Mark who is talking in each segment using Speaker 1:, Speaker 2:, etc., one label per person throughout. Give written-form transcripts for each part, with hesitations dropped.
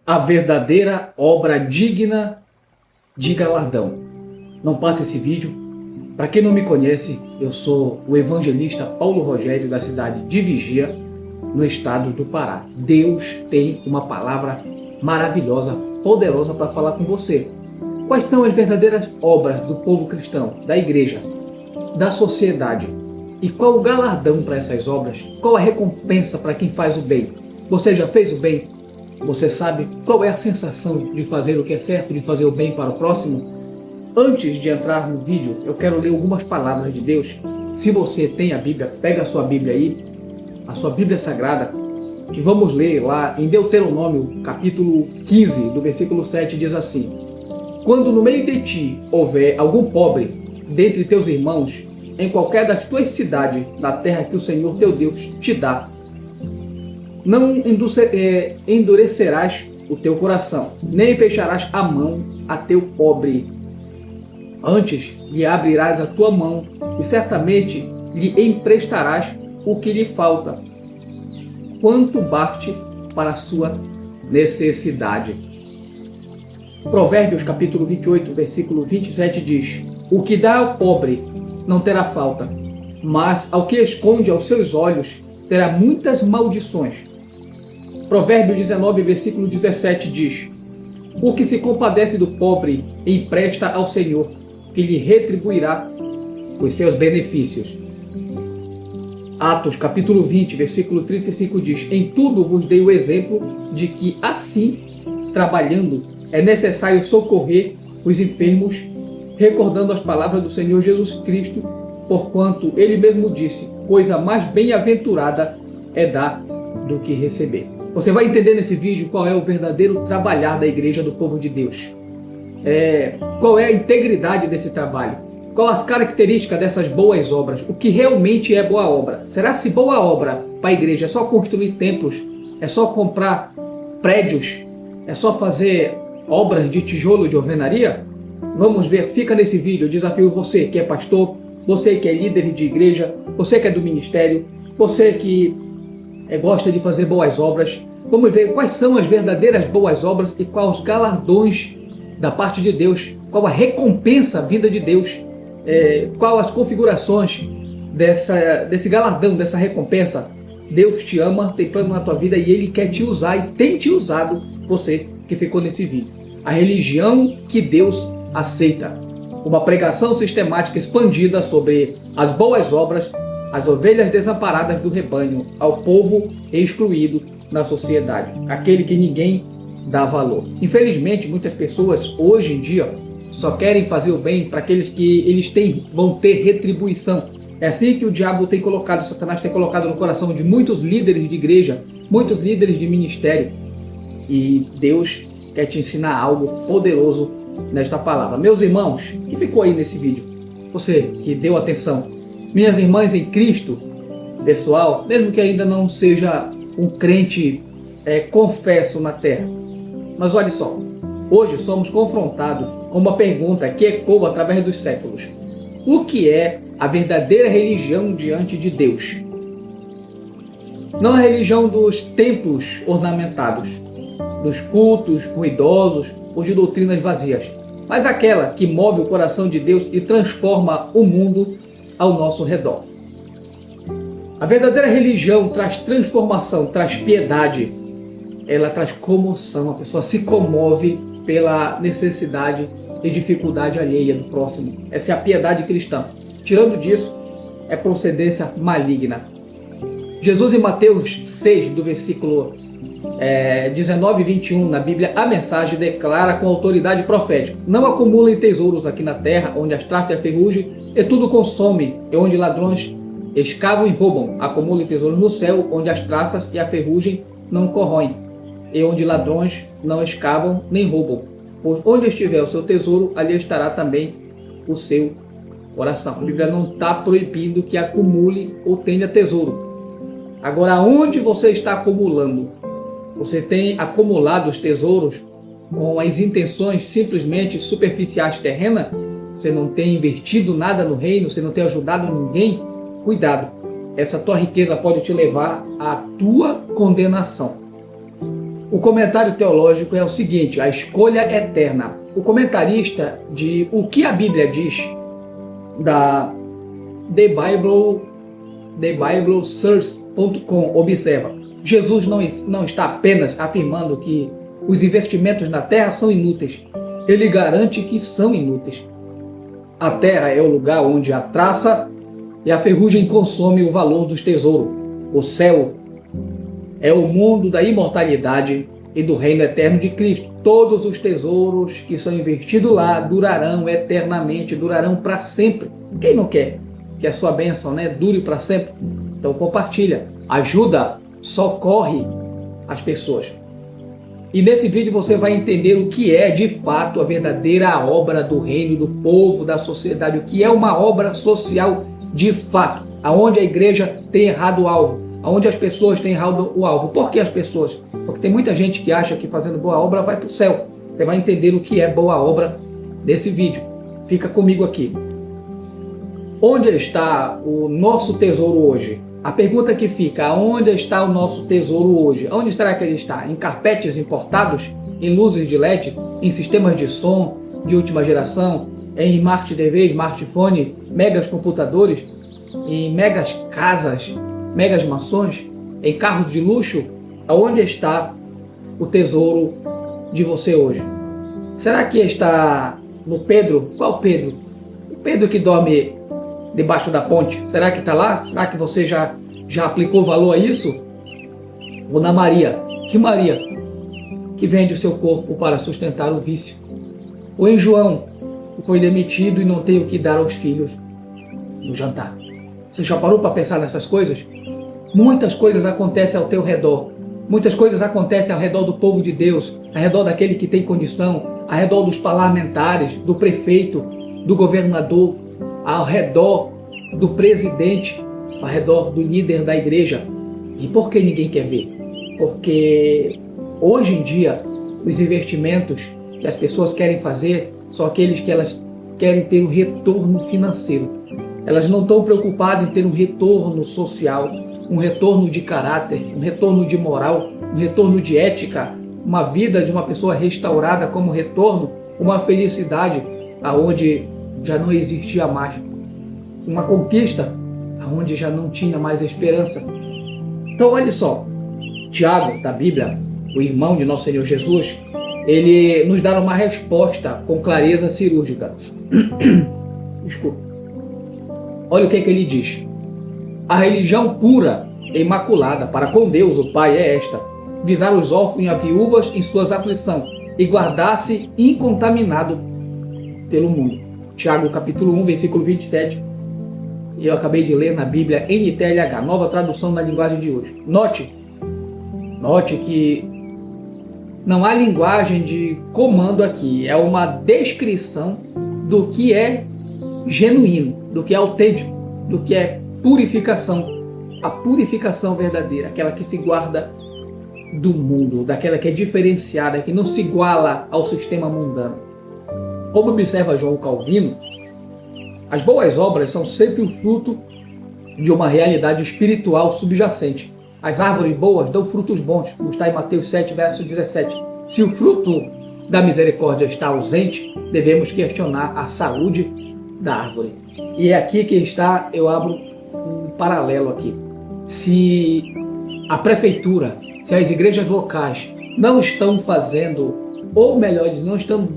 Speaker 1: A verdadeira obra digna de galardão. Não passe esse vídeo. Para quem não me conhece, eu sou o evangelista Paulo Rogério, da cidade de Vigia, no estado do Pará. Deus tem uma palavra maravilhosa, poderosa para falar com você. Quais são as verdadeiras obras do povo cristão, da igreja, da sociedade? E qual o galardão para essas obras? Qual a recompensa para quem faz o bem? Você já fez o bem? Você sabe qual é a sensação de fazer o que é certo, de fazer o bem para o próximo? Antes de entrar no vídeo, eu quero ler algumas palavras de Deus. Se você tem a Bíblia, pega a sua Bíblia aí, a sua Bíblia Sagrada, e vamos ler lá em Deuteronômio, capítulo 15, do versículo 7, diz assim: Quando no meio de ti houver algum pobre dentre teus irmãos, em qualquer das tuas cidades, na terra que o Senhor teu Deus te dá, não endurecerás o teu coração, nem fecharás a mão a teu pobre. Antes lhe abrirás a tua mão, e certamente lhe emprestarás o que lhe falta, quanto baste para a sua necessidade. Provérbios capítulo 28, versículo 27 diz: O que dá ao pobre não terá falta, mas ao que esconde aos seus olhos terá muitas maldições. Provérbio 19, versículo 17 diz: O que se compadece do pobre empresta ao Senhor, que lhe retribuirá os seus benefícios. Atos capítulo 20, versículo 35 diz: Em tudo vos dei o exemplo de que assim, trabalhando, é necessário socorrer os enfermos, recordando as palavras do Senhor Jesus Cristo, porquanto ele mesmo disse: coisa mais bem-aventurada é dar do que receber. Você vai entender nesse vídeo qual é o verdadeiro trabalhar da igreja do povo de Deus. Qual é a integridade desse trabalho? Qual as características dessas boas obras? O que realmente é boa obra? Será se boa obra para a igreja é só construir templos? É só comprar prédios? É só fazer obras de tijolo de alvenaria? Vamos ver, fica nesse vídeo. Eu desafio você que é pastor, você que é líder de igreja, você que é do ministério, você que gosta de fazer boas obras. Vamos ver quais são as verdadeiras boas obras e quais os galardões da parte de Deus, qual a recompensa vinda de Deus, qual as configurações desse galardão, dessa recompensa. Deus te ama, tem plano na tua vida e Ele quer te usar e tem te usado, você que ficou nesse vídeo. A religião que Deus aceita. Uma pregação sistemática expandida sobre as boas obras, as ovelhas desamparadas do rebanho, ao povo excluído na sociedade, aquele que ninguém dá valor. Infelizmente, muitas pessoas hoje em dia só querem fazer o bem para aqueles que vão ter retribuição. É assim que o diabo tem colocado, Satanás tem colocado no coração de muitos líderes de igreja, muitos líderes de ministério. E Deus quer te ensinar algo poderoso nesta palavra. Meus irmãos, que ficou aí nesse vídeo, você que deu atenção, minhas irmãs em Cristo, pessoal, mesmo que ainda não seja um crente confesso na terra, mas olha só, hoje somos confrontados com uma pergunta que ecoa através dos séculos: o que é a verdadeira religião diante de Deus? Não a religião dos templos ornamentados, dos cultos ruidosos ou de doutrinas vazias, mas aquela que move o coração de Deus e transforma o mundo ao nosso redor. A verdadeira religião traz transformação, traz piedade, ela traz comoção, a pessoa se comove pela necessidade e dificuldade alheia do próximo. Essa é a piedade cristã. Tirando disso, é procedência maligna. Jesus em Mateus 6, do versículo 19 e 21, na Bíblia, a mensagem declara com autoridade profética: Não acumulem tesouros aqui na terra, onde as traças e a ferrugem e tudo consomem, e onde ladrões escavam e roubam. Acumulem tesouros no céu, onde as traças e a ferrugem não corroem, e onde ladrões não escavam nem roubam. Pois onde estiver o seu tesouro, ali estará também o seu coração. A Bíblia não está proibindo que acumule ou tenha tesouro. Agora, onde você está acumulando? Você tem acumulado os tesouros com as intenções simplesmente superficiais terrenas? Você não tem investido nada no reino? Você não tem ajudado ninguém? Cuidado, essa tua riqueza pode te levar à tua condenação. O comentário teológico é o seguinte: a escolha eterna. O comentarista de O que a Bíblia diz, da TheBibleSource.com, observa: Jesus não está apenas afirmando que os investimentos na terra são inúteis. Ele garante que são inúteis. A terra é o lugar onde a traça e a ferrugem consomem o valor dos tesouros. O céu é o mundo da imortalidade e do reino eterno de Cristo. Todos os tesouros que são investidos lá durarão eternamente, durarão para sempre. Quem não quer que a sua bênção, dure para sempre? Então compartilha, ajuda, socorre as pessoas. E nesse vídeo você vai entender o que é de fato a verdadeira obra do reino, do povo, da sociedade, o que é uma obra social de fato, aonde a igreja tem errado o alvo, aonde as pessoas têm errado o alvo. Por que as pessoas? Porque tem muita gente que acha que fazendo boa obra vai para o céu. Você vai entender o que é boa obra nesse vídeo. Fica comigo aqui. Onde está o nosso tesouro hoje? A pergunta que fica: onde está o nosso tesouro hoje? Onde será que ele está? Em carpetes importados? Em luzes de LED? Em sistemas de som de última geração? Em Smart TV, smartphone, megas computadores? Em megas casas? Megas mansões? Em carros de luxo? Aonde está o tesouro de você hoje? Será que está no Pedro? Qual Pedro? O Pedro que dorme debaixo da ponte. Será que está lá? Será que você já aplicou valor a isso? Ou na Maria? Que Maria? Que vende o seu corpo para sustentar o vício. Ou em João, que foi demitido e não tem o que dar aos filhos no jantar. Você já parou para pensar nessas coisas? Muitas coisas acontecem ao teu redor. Muitas coisas acontecem ao redor do povo de Deus, ao redor daquele que tem condição, ao redor dos parlamentares, do prefeito, do governador, ao redor do presidente, ao redor do líder da igreja. E por que ninguém quer ver? Porque hoje em dia os investimentos que as pessoas querem fazer são aqueles que elas querem ter um retorno financeiro. Elas não estão preocupadas em ter um retorno social, um retorno de caráter, um retorno de moral, um retorno de ética, uma vida de uma pessoa restaurada como retorno, uma felicidade aonde já não existia mais, uma conquista aonde já não tinha mais esperança. Então olha só, Tiago da Bíblia, o irmão de nosso Senhor Jesus, ele nos dá uma resposta com clareza cirúrgica. Desculpa. Olha o que ele diz: a religião pura e imaculada para com Deus o Pai é esta: visar os órfãos e as viúvas em suas aflições e guardar-se incontaminado pelo mundo. Tiago capítulo 1, versículo 27. E eu acabei de ler na Bíblia NTLH, nova tradução na linguagem de hoje. Note que não há linguagem de comando aqui, é uma descrição do que é genuíno, do que é autêntico, do que é purificação. A purificação verdadeira, aquela que se guarda do mundo, daquela que é diferenciada, que não se iguala ao sistema mundano. Como observa João Calvino, as boas obras são sempre o fruto de uma realidade espiritual subjacente. As árvores boas dão frutos bons, como está em Mateus 7, verso 17. Se o fruto da misericórdia está ausente, devemos questionar a saúde da árvore. E é aqui que está, eu abro um paralelo aqui. Se a prefeitura, se as igrejas locais não estão fazendo, ou melhor, não estão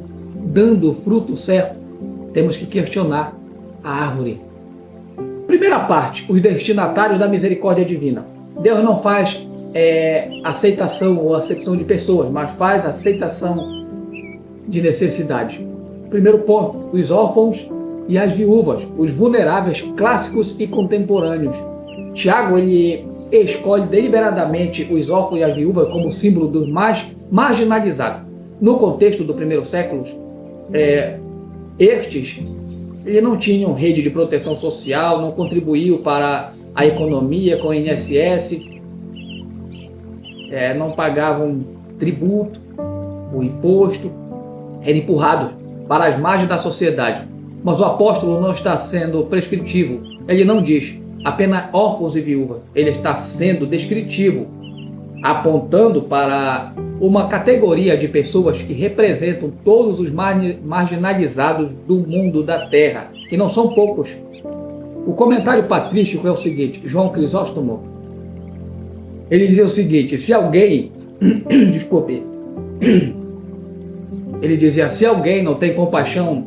Speaker 1: dando o fruto certo, temos que questionar a árvore. Primeira parte, os destinatários da misericórdia divina. Deus não faz aceitação ou acepção de pessoas, mas faz aceitação de necessidade. Primeiro ponto, os órfãos e as viúvas, os vulneráveis clássicos e contemporâneos. Tiago, ele escolhe deliberadamente os órfãos e as viúvas como símbolo dos mais marginalizados. No contexto do primeiro século, estes eles não tinham rede de proteção social, não contribuíam para a economia com o INSS, não pagavam tributo, o imposto, era empurrado para as margens da sociedade. Mas o apóstolo não está sendo prescritivo, ele não diz apenas órfãos e viúvas, ele está sendo descritivo, apontando para uma categoria de pessoas que representam todos os marginalizados do mundo da terra, que não são poucos. O comentário patrístico é o seguinte: João Crisóstomo, ele dizia o seguinte: se alguém, desculpe, ele dizia, se alguém não tem compaixão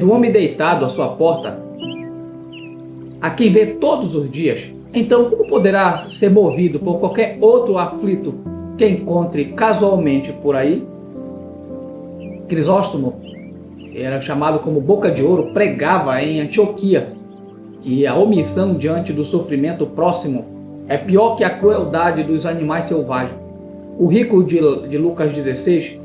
Speaker 1: do homem deitado à sua porta, a quem vê todos os dias, então como poderá ser movido por qualquer outro aflito que encontre casualmente por aí? Crisóstomo, era chamado como Boca de Ouro, pregava em Antioquia que a omissão diante do sofrimento próximo é pior que a crueldade dos animais selvagens. O rico de Lucas 16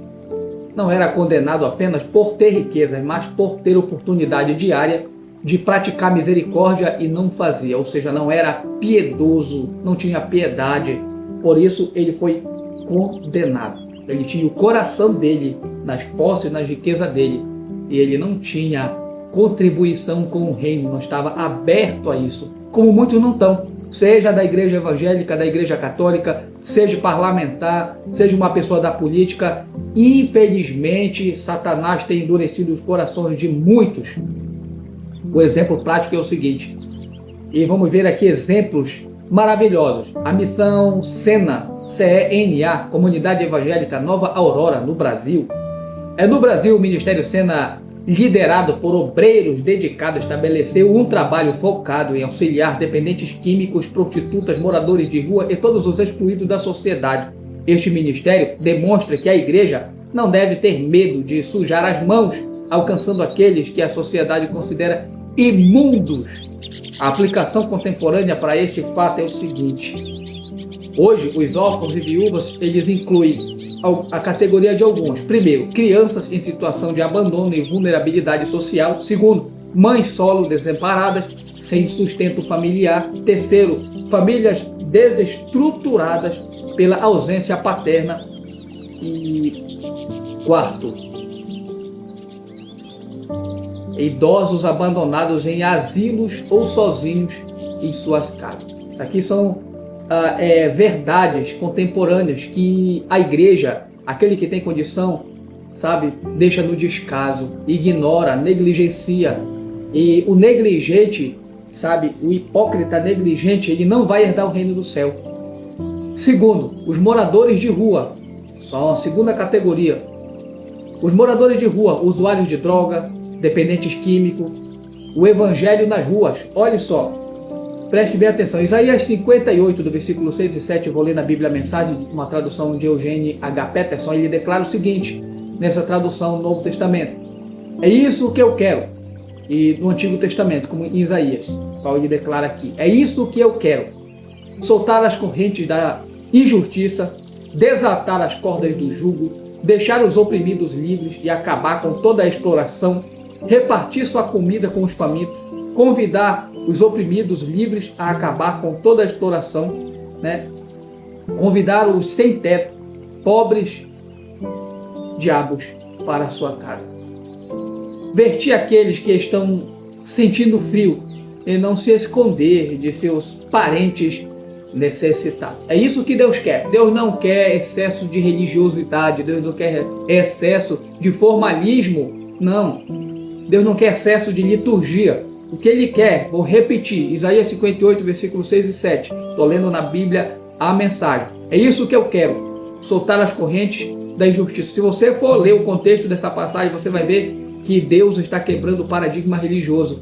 Speaker 1: não era condenado apenas por ter riquezas, mas por ter oportunidade diária de praticar misericórdia e não fazia, ou seja, não era piedoso, não tinha piedade, por isso ele foi condenado. Ele tinha o coração dele nas posses, nas riquezas dele, e ele não tinha contribuição com o reino, não estava aberto a isso, como muitos não estão, seja da igreja evangélica, da igreja católica, seja parlamentar, seja uma pessoa da política. Infelizmente, Satanás tem endurecido os corações de muitos. O exemplo prático é o seguinte, e vamos ver aqui exemplos maravilhosos. A missão SENA, CENA, Comunidade Evangélica Nova Aurora, no Brasil. No Brasil, o Ministério SENA, liderado por obreiros dedicados, estabeleceu um trabalho focado em auxiliar dependentes químicos, prostitutas, moradores de rua e todos os excluídos da sociedade. Este ministério demonstra que a igreja não deve ter medo de sujar as mãos, alcançando aqueles que a sociedade considera imundos. A aplicação contemporânea para este fato é o seguinte: hoje, os órfãos e viúvas, eles incluem a categoria de alguns. Primeiro, crianças em situação de abandono e vulnerabilidade social. Segundo, mães solo desamparadas, sem sustento familiar. Terceiro, famílias desestruturadas pela ausência paterna. E quarto, idosos abandonados em asilos ou sozinhos em suas casas. Isso aqui são verdades contemporâneas que a igreja, aquele que tem condição, sabe, deixa no descaso, ignora, negligencia. E o negligente, sabe, o hipócrita negligente, ele não vai herdar o reino do céu. Segundo, os moradores de rua, são a segunda categoria. Os moradores de rua, usuários de droga, dependentes químicos, o evangelho nas ruas. Olha só, preste bem atenção. Isaías 58, do versículo 6 e 7, eu vou ler na Bíblia a Mensagem, uma tradução de Eugênio H. Peterson. Ele declara o seguinte, nessa tradução do Novo Testamento: é isso que eu quero. E no Antigo Testamento, como em Isaías, Paulo ele declara aqui: é isso que eu quero. Soltar as correntes da injustiça, desatar as cordas do jugo, deixar os oprimidos livres e acabar com toda a exploração, repartir sua comida com os famintos, convidar os oprimidos livres a acabar com toda a exploração, né? Convidar os sem teto, pobres diabos para a sua casa. Vertir aqueles que estão sentindo frio e não se esconder de seus parentes necessitados. É isso que Deus quer. Deus não quer excesso de religiosidade, Deus não quer excesso de formalismo, não. Deus não quer excesso de liturgia. O que Ele quer, vou repetir, Isaías 58, versículos 6 e 7. Estou lendo na Bíblia a Mensagem. É isso que eu quero, soltar as correntes da injustiça. Se você for ler o contexto dessa passagem, você vai ver que Deus está quebrando o paradigma religioso.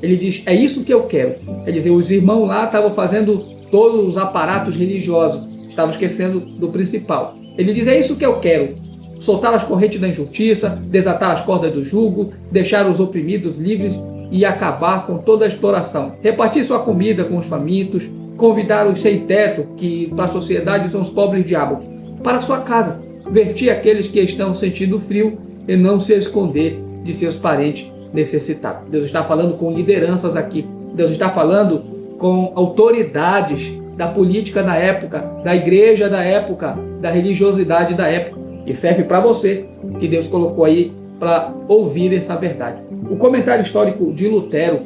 Speaker 1: Ele diz, é isso que eu quero. Quer dizer, os irmãos lá estavam fazendo todos os aparatos religiosos, estavam esquecendo do principal. Ele diz, é isso que eu quero. Soltar as correntes da injustiça, desatar as cordas do jugo, deixar os oprimidos livres e acabar com toda a exploração. Repartir sua comida com os famintos, convidar os sem teto, que para a sociedade são os pobres diabos, para sua casa. Vertir aqueles que estão sentindo frio e não se esconder de seus parentes necessitados. Deus está falando com lideranças aqui. Deus está falando com autoridades da política da época, da igreja da época, da religiosidade da época. E serve para você, que Deus colocou aí para ouvir essa verdade. O comentário histórico de Lutero,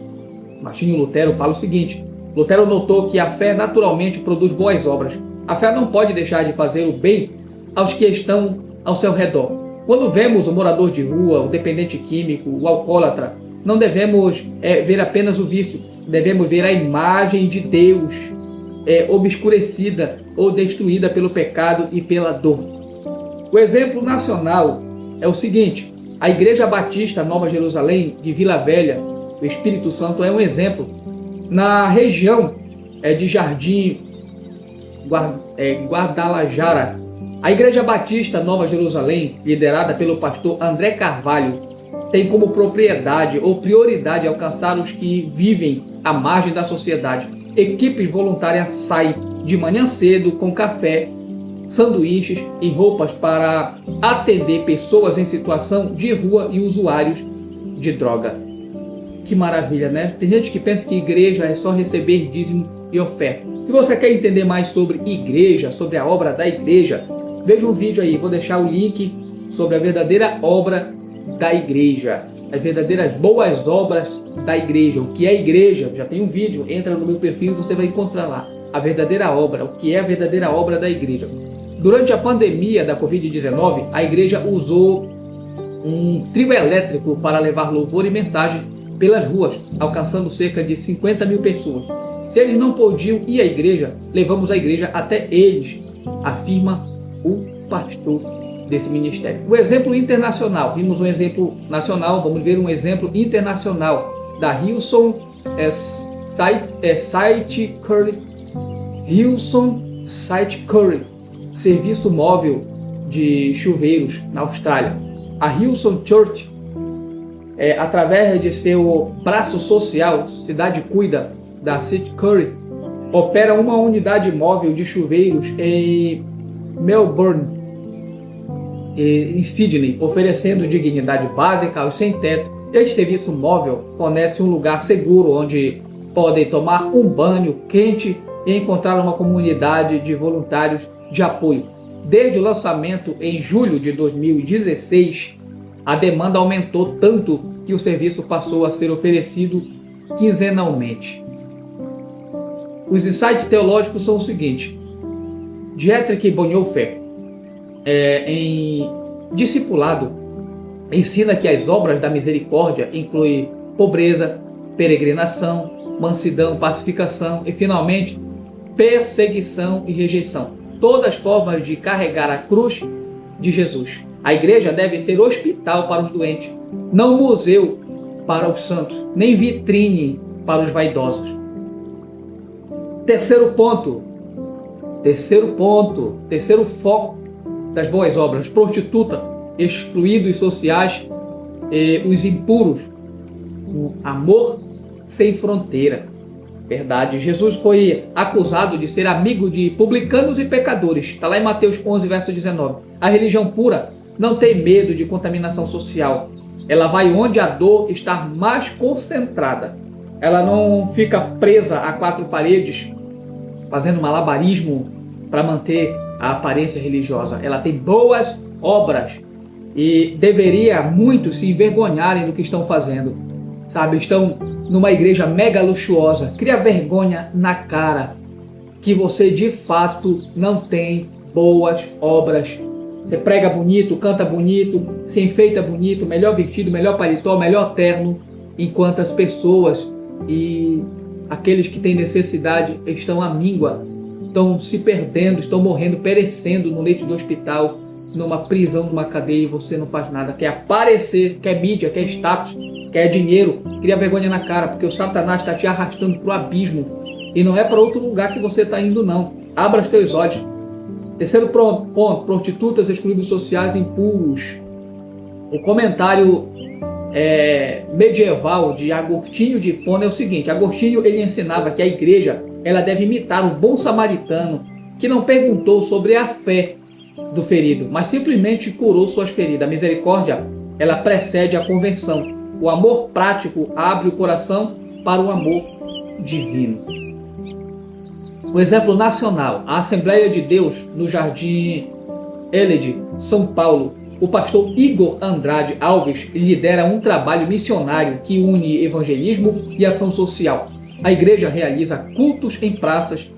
Speaker 1: Martinho Lutero, fala o seguinte: Lutero notou que a fé naturalmente produz boas obras. A fé não pode deixar de fazer o bem aos que estão ao seu redor. Quando vemos o morador de rua, o dependente químico, o alcoólatra, não devemos ver apenas o vício, devemos ver a imagem de Deus obscurecida ou destruída pelo pecado e pela dor. O exemplo nacional é o seguinte: a Igreja Batista Nova Jerusalém de Vila Velha, o Espírito Santo, é um exemplo. Na região de Jardim Guadalajara, a Igreja Batista Nova Jerusalém, liderada pelo pastor André Carvalho, tem como propriedade ou prioridade alcançar os que vivem à margem da sociedade. Equipes voluntárias saem de manhã cedo com café, sanduíches e roupas para atender pessoas em situação de rua e usuários de droga. Que maravilha, né? Tem gente que pensa que igreja é só receber dízimo e oferta. Se você quer entender mais sobre igreja, sobre a obra da igreja, veja um vídeo aí, vou deixar o link sobre a verdadeira obra da igreja, as verdadeiras boas obras da igreja. O que é igreja? Já tem um vídeo, entra no meu perfil e você vai encontrar lá a verdadeira obra, o que é a verdadeira obra da igreja. Durante a pandemia da Covid-19, a igreja usou um trio elétrico para levar louvor e mensagem pelas ruas, alcançando cerca de 50 mil pessoas. Se eles não podiam ir à igreja, levamos a igreja até eles, afirma o pastor desse ministério. O exemplo internacional, vimos um exemplo nacional, vamos ver um exemplo internacional da Hillsong Site Curry, serviço móvel de chuveiros na Austrália. A Hillsong Church, através de seu braço social, Cidade Cuida, da Site Curry, opera uma unidade móvel de chuveiros em Melbourne, em Sydney, oferecendo dignidade básica aos sem-teto. Este serviço móvel fornece um lugar seguro onde podem tomar um banho quente e encontrar uma comunidade de voluntários de apoio. Desde o lançamento em julho de 2016, a demanda aumentou tanto que o serviço passou a ser oferecido quinzenalmente. Os insights teológicos são o seguinte: Dietrich Bonhoeffer, em Discipulado, ensina que as obras da misericórdia incluem pobreza, peregrinação, mansidão, pacificação e, finalmente, perseguição e rejeição. Todas as formas de carregar a cruz de Jesus. A igreja deve ser hospital para os doentes, não museu para os santos, nem vitrine para os vaidosos. Terceiro foco das boas obras: prostituta, excluídos sociais e os impuros. O amor sem fronteira. Verdade, Jesus foi acusado de ser amigo de publicanos e pecadores. Está lá em Mateus 11, verso 19. A religião pura não tem medo de contaminação social. Ela vai onde a dor está mais concentrada. Ela não fica presa a quatro paredes, fazendo malabarismo para manter a aparência religiosa. Ela tem boas obras e deveria muitos se envergonharem do que estão fazendo. Sabe, estão numa igreja mega luxuosa. Cria vergonha na cara que você de fato não tem boas obras. Você prega bonito, canta bonito, se enfeita bonito, melhor vestido, melhor paletó, melhor terno, enquanto as pessoas e aqueles que têm necessidade estão à míngua, estão se perdendo, estão morrendo, perecendo no leito do hospital, numa prisão, numa cadeia, e você não faz nada. Quer aparecer, quer mídia, quer status, quer dinheiro, cria vergonha na cara, porque o Satanás está te arrastando para o abismo e não é para outro lugar que você está indo, não. Abra os teus olhos. Terceiro ponto: prostitutas, excluídos sociais, impuros. O comentário medieval de Agostinho de Hipona é o seguinte: Agostinho, ele ensinava que a igreja ela deve imitar o bom samaritano que não perguntou sobre a fé do ferido, mas simplesmente curou suas feridas. A misericórdia, ela precede a conversão. O amor prático abre o coração para o amor divino. O exemplo nacional: a Assembleia de Deus no Jardim Elede, São Paulo. O pastor Igor Andrade Alves lidera um trabalho missionário que une evangelismo e ação social. A igreja realiza cultos em praças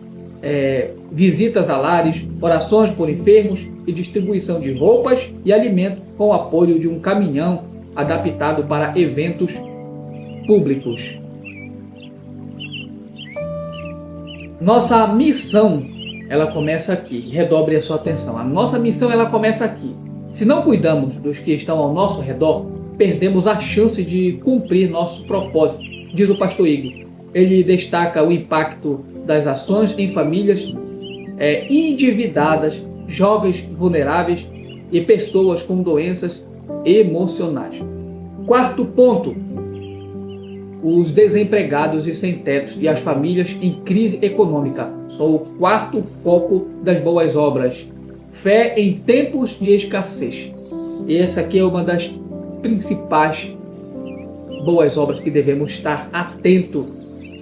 Speaker 1: visitas a lares, orações por enfermos e distribuição de roupas e alimento com o apoio de um caminhão adaptado para eventos públicos. Nossa missão, ela começa aqui. Redobre a sua atenção. A nossa missão, ela começa aqui. Se não cuidamos dos que estão ao nosso redor, perdemos a chance de cumprir nosso propósito, diz o pastor Igor. Ele destaca o impacto das ações em famílias endividadas, jovens vulneráveis e pessoas com doenças emocionais. Quarto ponto: os desempregados e sem tetos e as famílias em crise econômica. São o quarto foco das boas obras. Fé em tempos de escassez. E essa aqui é uma das principais boas obras que devemos estar atento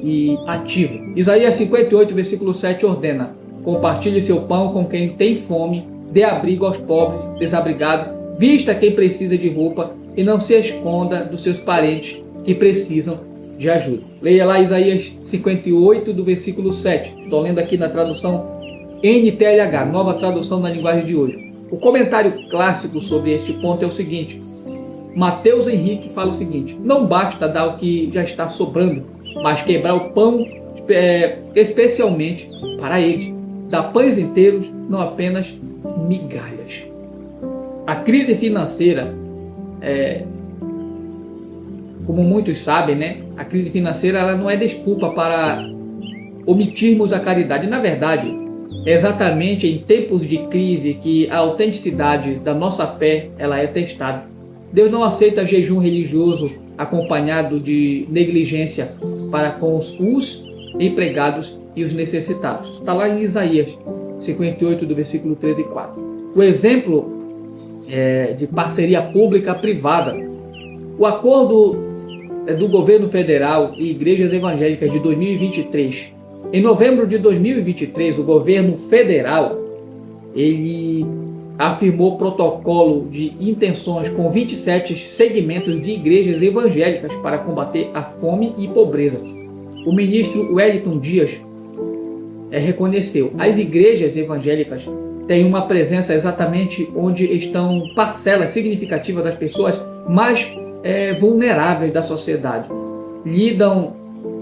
Speaker 1: e ativo. Isaías 58, versículo 7 ordena: compartilhe seu pão com quem tem fome, dê abrigo aos pobres, desabrigados, vista quem precisa de roupa e não se esconda dos seus parentes que precisam de ajuda. Leia lá Isaías 58, do versículo 7. Estou lendo aqui na tradução NTLH, nova tradução na linguagem de hoje. O comentário clássico sobre este ponto é o seguinte: Mateus Henrique fala o seguinte: não basta dar o que já está sobrando, mas quebrar o pão especialmente para eles. Dar pães inteiros, não apenas migalhas. A crise financeira, como muitos sabem, né? A crise financeira ela não é desculpa para omitirmos a caridade. Na verdade, é exatamente em tempos de crise que a autenticidade da nossa fé ela é testada. Deus não aceita jejum religioso acompanhado de negligência para com os empregados e os necessitados. Está lá em Isaías 58, do versículo 13 e 4. O exemplo de parceria pública-privada. O acordo do governo federal e igrejas evangélicas de 2023. Em novembro de 2023, o governo federal ele afirmou protocolo de intenções com 27 segmentos de igrejas evangélicas para combater a fome e pobreza. O ministro Wellington Dias reconheceu: as igrejas evangélicas têm uma presença exatamente onde estão parcelas significativas das pessoas mais vulneráveis da sociedade. Lidam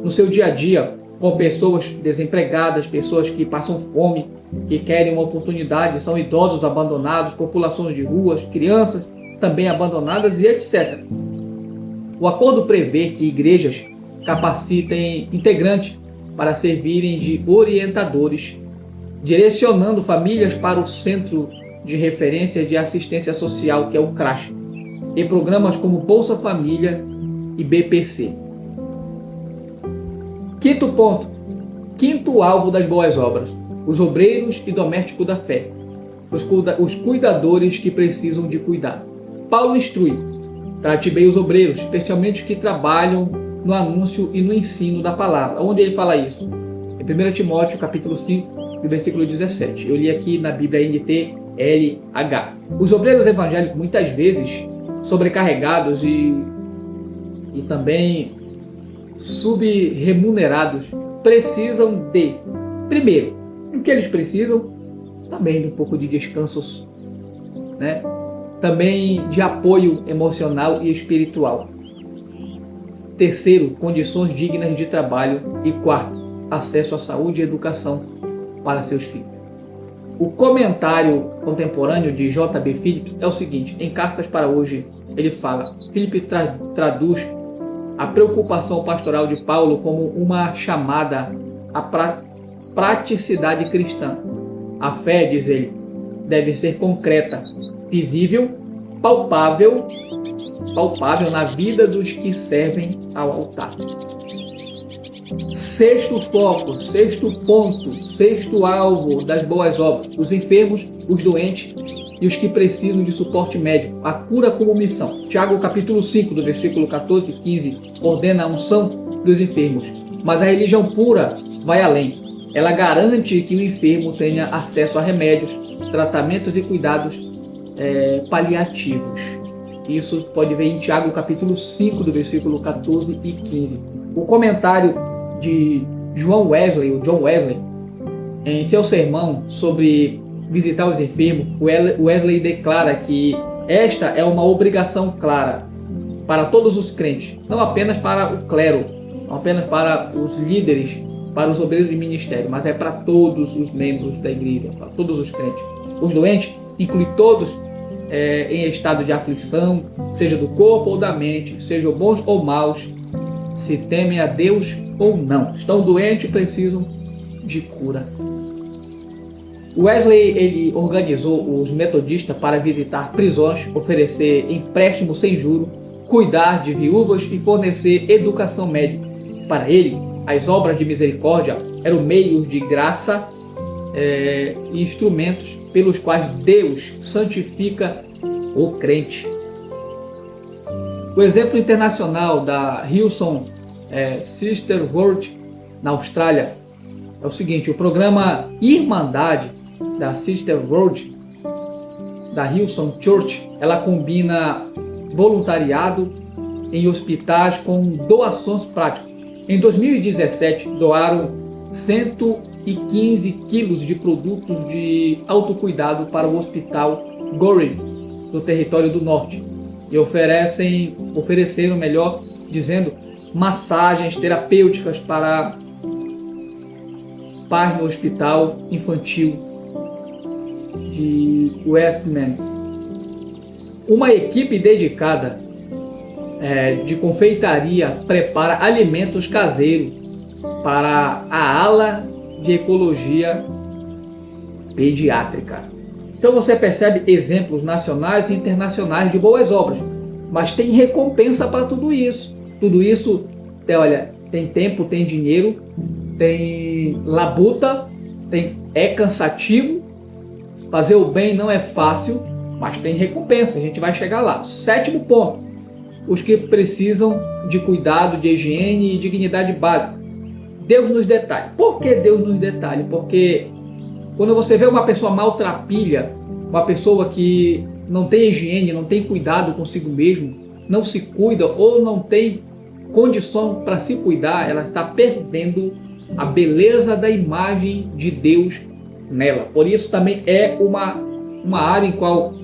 Speaker 1: no seu dia a dia com pessoas desempregadas, pessoas que passam fome, que querem uma oportunidade, são idosos abandonados, populações de ruas, crianças também abandonadas e etc. O acordo prevê que igrejas capacitem integrantes para servirem de orientadores, direcionando famílias para o Centro de Referência de Assistência Social, que é o CRAS, e programas como Bolsa Família e BPC. Quinto ponto, quinto alvo das boas obras: os obreiros e domésticos da fé, os cuidadores que precisam de cuidado. Paulo instrui: trate bem os obreiros, especialmente os que trabalham no anúncio e no ensino da palavra. Onde ele fala isso? Em 1 Timóteo, capítulo 5, do versículo 17. Eu li aqui na Bíblia NTLH. Os obreiros evangélicos, muitas vezes sobrecarregados e também subremunerados, precisam de, primeiro, o que eles precisam? Também de um pouco de descanso, né? Também de apoio emocional e espiritual. Terceiro, condições dignas de trabalho. E quarto, acesso à saúde e educação para seus filhos. O comentário contemporâneo de J.B. Phillips é o seguinte: em Cartas para Hoje, ele fala, Phillips traduz a preocupação pastoral de Paulo como uma chamada à praticidade cristã. A fé, diz ele, deve ser concreta, visível, palpável na vida dos que servem ao altar. Sexto foco, sexto ponto, sexto alvo das boas obras: os enfermos, os doentes e os que precisam de suporte médico. A cura como missão. Tiago capítulo 5, do versículo 14 e 15, ordena a unção dos enfermos. Mas a religião pura vai além. Ela garante que o enfermo tenha acesso a remédios, tratamentos e cuidados paliativos. Isso pode ver em Tiago capítulo 5, do versículo 14 e 15. O comentário de John Wesley, Em seu sermão sobre visitar os enfermos, Wesley declara que esta é uma obrigação clara para todos os crentes, não apenas para o clero, não apenas para os líderes, para os obreiros de ministério, mas é para todos os membros da igreja, para todos os crentes. Os doentes inclui todos em estado de aflição, seja do corpo ou da mente, sejam bons ou maus, se temem a Deus ou não. Estão doentes e precisam de cura. Wesley ele organizou os metodistas para visitar prisões, oferecer empréstimos sem juros, cuidar de viúvas e fornecer educação médica. Para ele, as obras de misericórdia eram meios de graça e instrumentos pelos quais Deus santifica o crente. O exemplo internacional da Hillsong Sisterhood na Austrália é o seguinte: o programa Irmandade da Sisterhood da Hillsong Church, ela combina voluntariado em hospitais com doações práticas. Em 2017, doaram 115 quilos de produtos de autocuidado para o Hospital Gorey, no território do Norte, e ofereceram, melhor dizendo, massagens terapêuticas para pais no Hospital Infantil de Westman. Uma equipe dedicada de confeitaria prepara alimentos caseiros para a ala de ecologia pediátrica. Então você percebe exemplos nacionais e internacionais de boas obras, mas tem recompensa para tudo isso. Tudo isso, tem tempo, tem dinheiro, tem labuta, é cansativo. Fazer o bem não é fácil, mas tem recompensa, a gente vai chegar lá. 7º ponto: os que precisam de cuidado, de higiene e dignidade básica. Deus nos detalha. Por que Deus nos detalha? Porque quando você vê uma pessoa maltrapilha, uma pessoa que não tem higiene, não tem cuidado consigo mesmo, não se cuida ou não tem condição para se cuidar, ela está perdendo a beleza da imagem de Deus nela. Por isso também é uma área em qual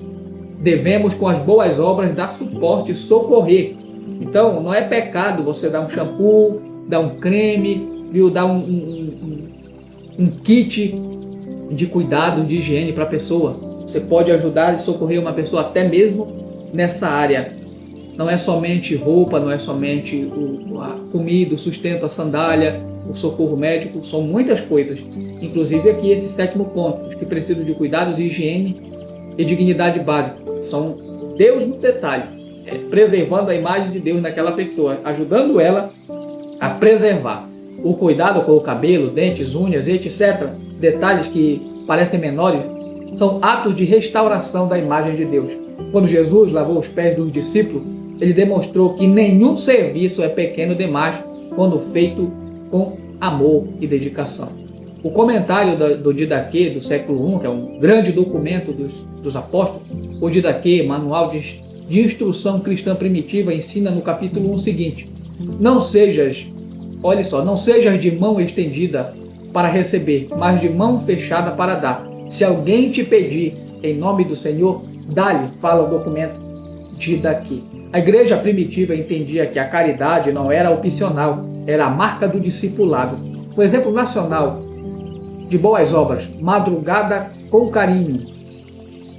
Speaker 1: devemos, com as boas obras, dar suporte e socorrer. Então, não é pecado você dar um shampoo, dar um creme, dar um kit de cuidado, de higiene para a pessoa. Você pode ajudar e socorrer uma pessoa até mesmo nessa área. Não é somente roupa, não é somente a comida, o sustento, a sandália, o socorro médico, são muitas coisas. Inclusive aqui esse 7º ponto: os que precisam de cuidados de higiene e dignidade básica. São Deus no detalhe, preservando a imagem de Deus naquela pessoa, ajudando ela a preservar. O cuidado com o cabelo, dentes, unhas, etc. Detalhes que parecem menores, são atos de restauração da imagem de Deus. Quando Jesus lavou os pés dos discípulos, ele demonstrou que nenhum serviço é pequeno demais quando feito com amor e dedicação. O comentário do Didaquê do século I, que é um grande documento dos apóstolos, o Didaquê, manual de instrução cristã primitiva, ensina no capítulo 1 o seguinte: não sejas de mão estendida para receber, mas de mão fechada para dar. Se alguém te pedir em nome do Senhor, dá-lhe, fala o documento Didaquê. A igreja primitiva entendia que a caridade não era opcional, era a marca do discipulado. Um exemplo nacional de boas obras: Madrugada com Carinho,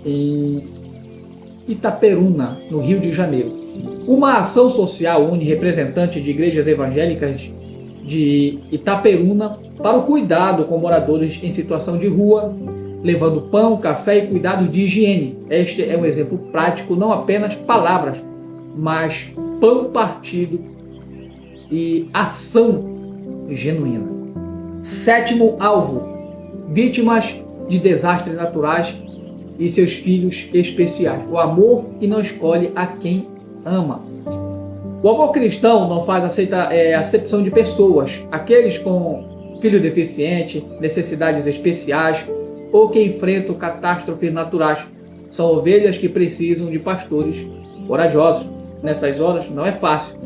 Speaker 1: em Itaperuna, no Rio de Janeiro. Uma ação social une representantes de igrejas evangélicas de Itaperuna para o cuidado com moradores em situação de rua, levando pão, café e cuidado de higiene. Este é um exemplo prático, não apenas palavras, mas pão partido e ação genuína. 7º alvo: vítimas de desastres naturais e seus filhos especiais. O amor que não escolhe a quem ama. O amor cristão não faz acepção de pessoas. Aqueles com filho deficiente, necessidades especiais ou que enfrentam catástrofes naturais são ovelhas que precisam de pastores corajosos. Nessas horas não é fácil,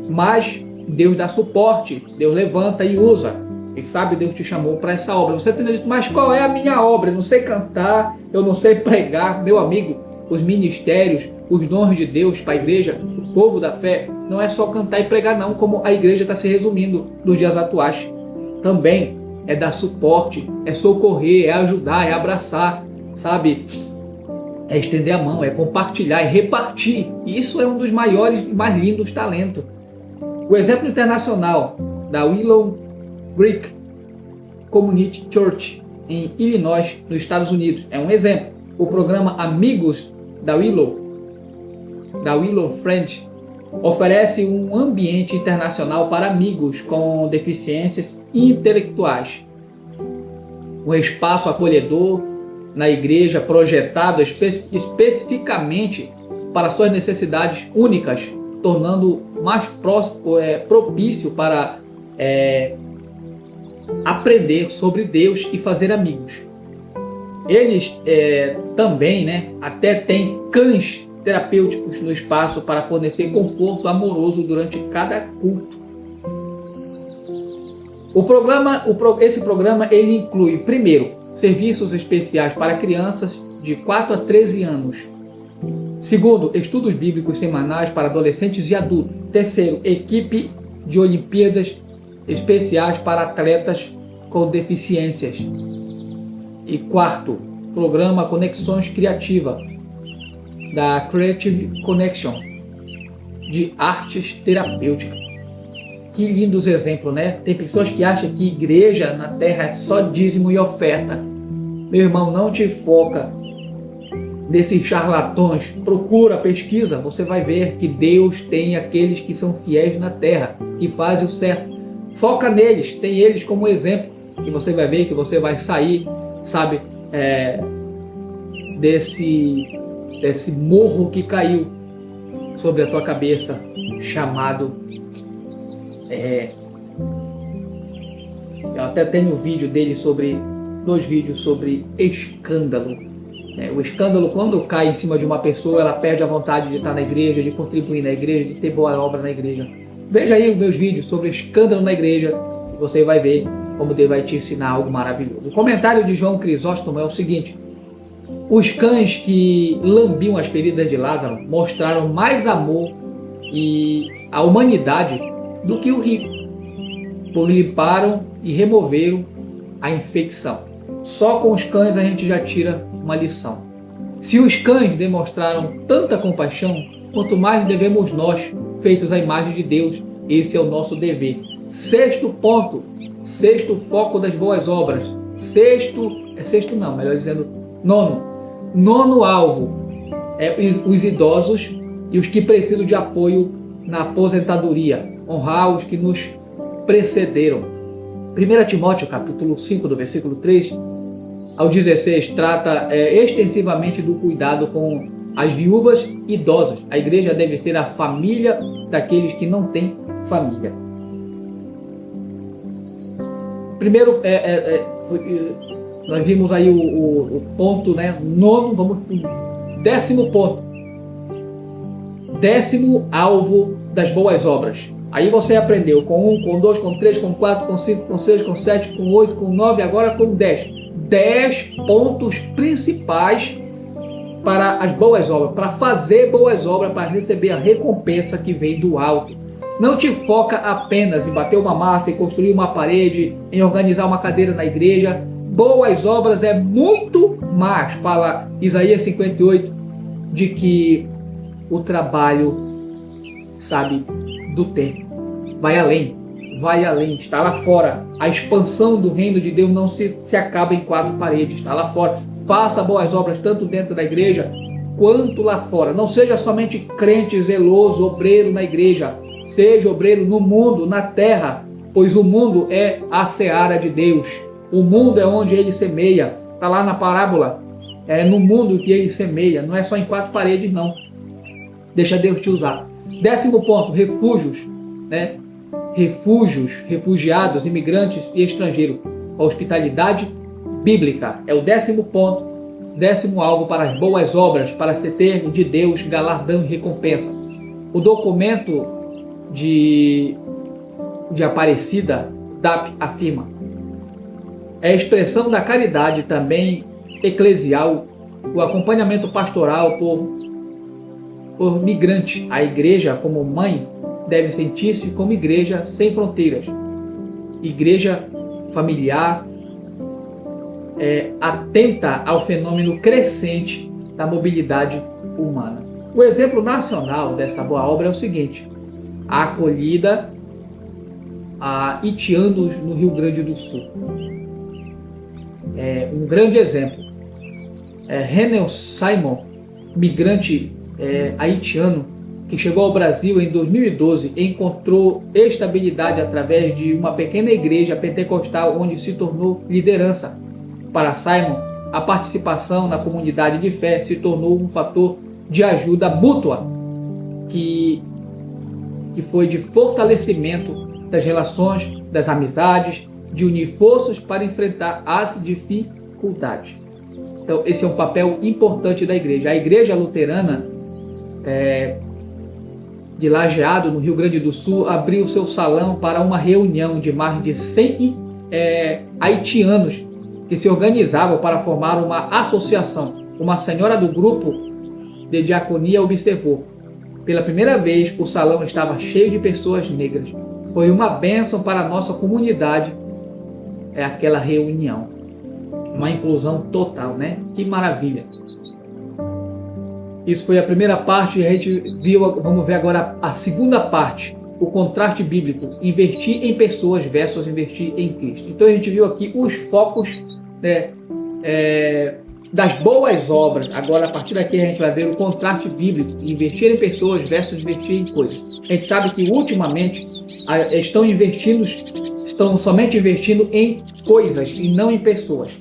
Speaker 1: mas Deus dá suporte, Deus levanta e usa. E sabe, Deus te chamou para essa obra. Você tem dito, mas qual é a minha obra? Eu não sei cantar, eu não sei pregar. Meu amigo, os ministérios, os dons de Deus para a igreja, o povo da fé, não é só cantar e pregar não, como a igreja está se resumindo nos dias atuais. Também é dar suporte, é socorrer, é ajudar, é abraçar, sabe? É estender a mão, é compartilhar, é repartir. E isso é um dos maiores e mais lindos talentos. O exemplo internacional da Willow Creek Community Church em Illinois, nos Estados Unidos, é um exemplo. O programa Amigos da Willow Friends, oferece um ambiente internacional para amigos com deficiências intelectuais. Um espaço acolhedor na igreja projetado especificamente para suas necessidades únicas, tornando mais propício para aprender sobre Deus e fazer amigos. Eles também, até têm cães terapêuticos no espaço para fornecer conforto amoroso durante cada culto. Esse programa ele inclui, primeiro, serviços especiais para crianças de 4 a 13 anos. Segundo, estudos bíblicos semanais para adolescentes e adultos. Terceiro, equipe de Olimpíadas especiais para atletas com deficiências. E quarto, programa Conexões Criativas, da Creative Connection, de artes terapêuticas. Que lindos exemplos, né? Tem pessoas que acham que igreja na terra é só dízimo e oferta. Meu irmão, não te foca desses charlatões. Procura, pesquisa, você vai ver que Deus tem aqueles que são fiéis na terra, que fazem o certo. Foca neles, tem eles como exemplo, que você vai ver que você vai sair, sabe, desse morro que caiu sobre a tua cabeça, chamado eu até tenho vídeo dele dois vídeos sobre escândalo. O escândalo, quando cai em cima de uma pessoa, ela perde a vontade de estar na igreja, de contribuir na igreja, de ter boa obra na igreja. Veja aí os meus vídeos sobre escândalo na igreja e você vai ver como Deus vai te ensinar algo maravilhoso. O comentário de João Crisóstomo é o seguinte: os cães que lambiam as feridas de Lázaro mostraram mais amor e a humanidade do que o rico, pois limparam e removeram a infecção. Só com os cães a gente já tira uma lição. Se os cães demonstraram tanta compaixão, quanto mais devemos nós, feitos à imagem de Deus. Esse é o nosso dever. Sexto ponto, sexto foco das boas obras. Nono alvo é os idosos e os que precisam de apoio na aposentadoria. Honrar os que nos precederam. 1 Timóteo capítulo 5, do versículo 3 ao 16, trata extensivamente do cuidado com as viúvas idosas. A igreja deve ser a família daqueles que não têm família. Primeiro, nós vimos aí o ponto, nono, vamos para o 10º ponto. 10º alvo das boas obras. Aí você aprendeu com 1, com 2, com 3, com 4, com 5, com 6, com 7, com 8, com 9, agora com 10. 10 pontos principais para as boas obras, para fazer boas obras, para receber a recompensa que vem do alto. Não te foca apenas em bater uma massa, em construir uma parede, em organizar uma cadeira na igreja. Boas obras é muito mais, fala Isaías 58, de que o trabalho, sabe, do tempo. Vai além, está lá fora. A expansão do reino de Deus não se acaba em 4 paredes, está lá fora. Faça boas obras tanto dentro da igreja quanto lá fora. Não seja somente crente zeloso, obreiro na igreja. Seja obreiro no mundo, na terra, pois o mundo é a seara de Deus. O mundo é onde ele semeia. Está lá na parábola. É no mundo que ele semeia. Não é só em 4 paredes, não. Deixa Deus te usar. 10º ponto, refúgios. Refúgios, refugiados, imigrantes e estrangeiros. A hospitalidade bíblica é o 10º ponto, 10º alvo para as boas obras, para se ter de Deus galardão e recompensa. O documento de Aparecida, DAP, afirma: É a expressão da caridade também eclesial, o acompanhamento pastoral por migrantes. A igreja, como mãe, deve sentir-se como igreja sem fronteiras. Igreja familiar, atenta ao fenômeno crescente da mobilidade humana. O exemplo nacional dessa boa obra é o seguinte: a acolhida a haitianos no Rio Grande do Sul. Um grande exemplo. Renel Simon, migrante haitiano, que chegou ao Brasil em 2012, encontrou estabilidade através de uma pequena igreja pentecostal onde se tornou liderança. Para Simon, a participação na comunidade de fé se tornou um fator de ajuda mútua, que foi de fortalecimento das relações, das amizades, de unir forças para enfrentar as dificuldades. Então, esse é um papel importante da igreja. A igreja luterana de Lajeado, no Rio Grande do Sul, abriu seu salão para uma reunião de mais de 100 haitianos que se organizavam para formar uma associação. Uma senhora do grupo de diaconia observou: pela primeira vez, o salão estava cheio de pessoas negras. Foi uma bênção para a nossa comunidade aquela reunião. Uma inclusão total, né? Que maravilha! Isso foi a primeira parte, a gente viu, vamos ver agora a segunda parte, o contraste bíblico, investir em pessoas versus investir em Cristo. Então a gente viu aqui os focos das boas obras. Agora, a partir daqui, a gente vai ver o contraste bíblico, investir em pessoas versus investir em coisas. A gente sabe que ultimamente estão somente investindo em coisas e não em pessoas.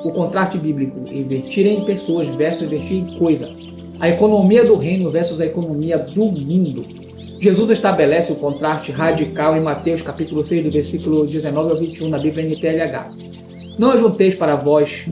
Speaker 1: O contraste bíblico, investir em pessoas versus investir em coisa. A economia do reino versus a economia do mundo. Jesus estabelece o contraste radical em Mateus capítulo 6, do versículo 19 ao 21, na Bíblia NTLH. Não ajunteis para vós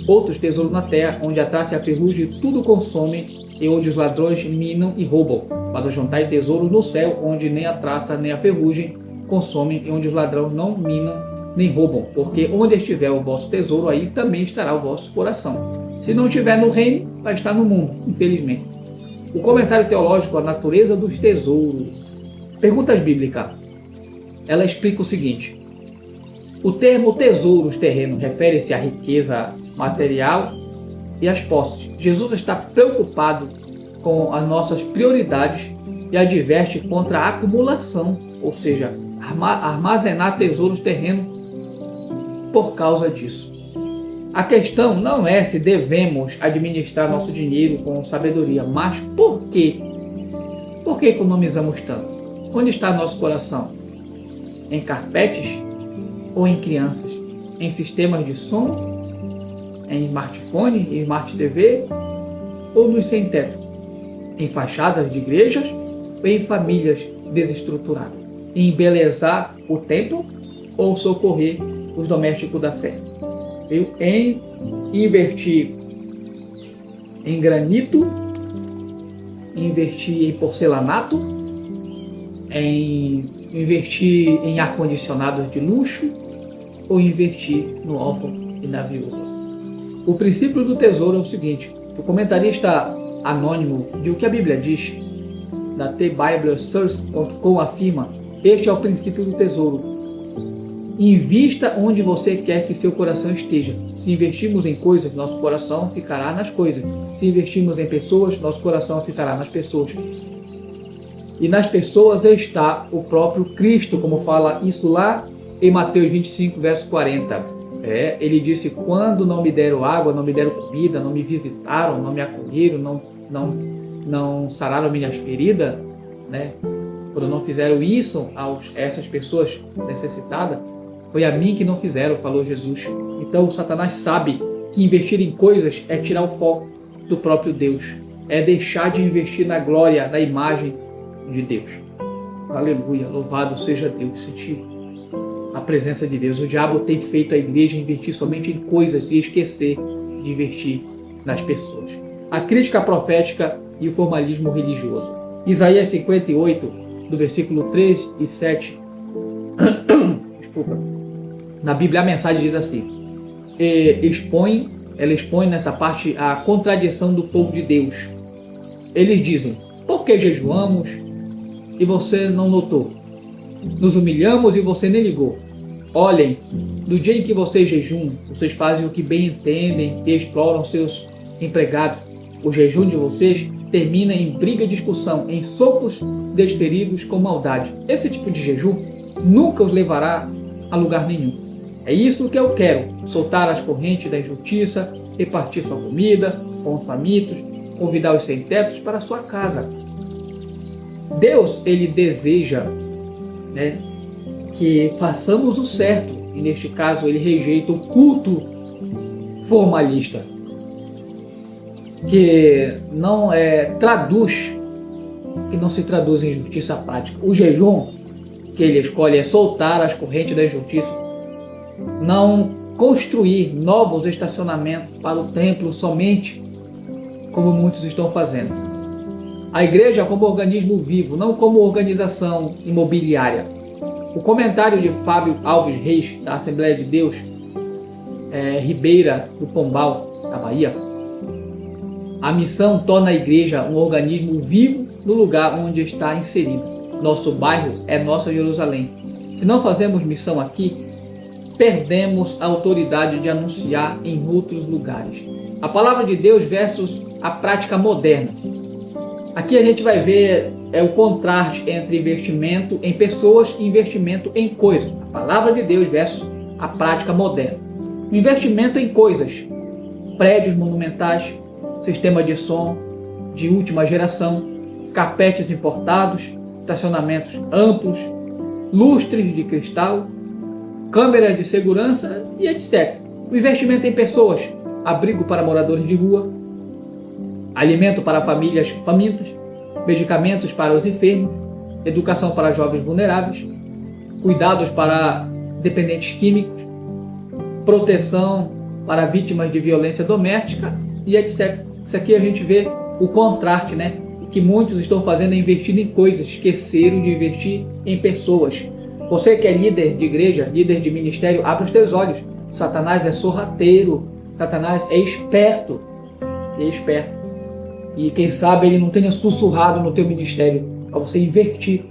Speaker 1: outros tesouros na terra, onde a traça e a ferrugem tudo consomem, e onde os ladrões minam e roubam. Mas ajuntai tesouros no céu, onde nem a traça nem a ferrugem consomem, e onde os ladrões não minam nem roubam. Porque onde estiver o vosso tesouro, aí também estará o vosso coração. Se não estiver no reino, vai estar no mundo, infelizmente. O comentário teológico, a natureza dos tesouros. Perguntas bíblicas. Ela explica o seguinte: o termo tesouros terrenos refere-se à riqueza material e às posses. Jesus está preocupado com as nossas prioridades e adverte contra a acumulação, ou seja, armazenar tesouros terrenos por causa disso. A questão não é se devemos administrar nosso dinheiro com sabedoria, mas por quê? Por que economizamos tanto? Onde está nosso coração? Em carpetes ou em crianças? Em sistemas de som? Em smartphone, em smart TV? Ou nos sem teto? Em fachadas de igrejas ou em famílias desestruturadas? Em embelezar o templo ou socorrer os domésticos da fé? Em investir em granito, investir em porcelanato, em investir em ar-condicionado de luxo ou investir no órfão e na viúva. O princípio do tesouro é o seguinte: o comentarista anônimo de O que a Bíblia diz, da TheBibleSource.com, afirma: este é o princípio do tesouro. Invista onde você quer que seu coração esteja. Se investirmos em coisas, nosso coração ficará nas coisas. Se investirmos em pessoas, nosso coração ficará nas pessoas. E nas pessoas está o próprio Cristo, como fala isso lá em Mateus 25, verso 40. Ele disse: quando não me deram água, não me deram comida, não me visitaram, não me acolheram, não sararam minhas feridas, né? Quando não fizeram isso a essas pessoas necessitadas, foi a mim que não fizeram, falou Jesus. Então o Satanás sabe que investir em coisas é tirar o foco do próprio Deus, é deixar de investir na glória, na imagem de Deus. Aleluia, louvado seja Deus. Sentir a presença de Deus. O diabo tem feito a igreja investir somente em coisas e esquecer de investir nas pessoas. A crítica profética e o formalismo religioso. Isaías 58, do versículo 3 e 7. Desculpa. Na Bíblia a mensagem diz assim: ela expõe nessa parte a contradição do povo de Deus. Eles dizem: por que jejuamos e você não notou? Nos humilhamos e você nem ligou. Olhem, no dia em que vocês jejum, vocês fazem o que bem entendem e exploram seus empregados. O jejum de vocês termina em briga e discussão, em socos desferidos com maldade. Esse tipo de jejum nunca os levará a lugar nenhum. É isso que eu quero: soltar as correntes da injustiça, repartir sua comida com os famintos, convidar os sem-tetos para a sua casa. Deus, ele deseja, que façamos o certo, e neste caso ele rejeita o culto formalista, que não se traduz em justiça prática. O jejum que ele escolhe é soltar as correntes da injustiça, não construir novos estacionamentos para o templo somente, como muitos estão fazendo. A igreja como organismo vivo, não como organização imobiliária. O comentário de Fábio Alves Reis, da Assembleia de Deus, Ribeira do Pombal, da Bahia: a missão torna a igreja um organismo vivo no lugar onde está inserido. Nosso bairro é nossa Jerusalém. Se não fazemos missão aqui, perdemos a autoridade de anunciar em outros lugares. A palavra de Deus versus a prática moderna. Aqui a gente vai ver o contraste entre investimento em pessoas e investimento em coisas. A palavra de Deus versus a prática moderna. O investimento em coisas: prédios monumentais, sistema de som de última geração, carpetes importados, estacionamentos amplos, lustres de cristal, câmeras de segurança e etc. O investimento em pessoas: abrigo para moradores de rua, alimento para famílias famintas, medicamentos para os enfermos, educação para jovens vulneráveis, cuidados para dependentes químicos, proteção para vítimas de violência doméstica e etc. Isso aqui a gente vê o contraste, que muitos estão fazendo é investir em coisas, esqueceram de investir em pessoas. Você que é líder de igreja, líder de ministério, abre os teus olhos. Satanás é sorrateiro, Satanás é esperto. E quem sabe ele não tenha sussurrado no teu ministério para você investir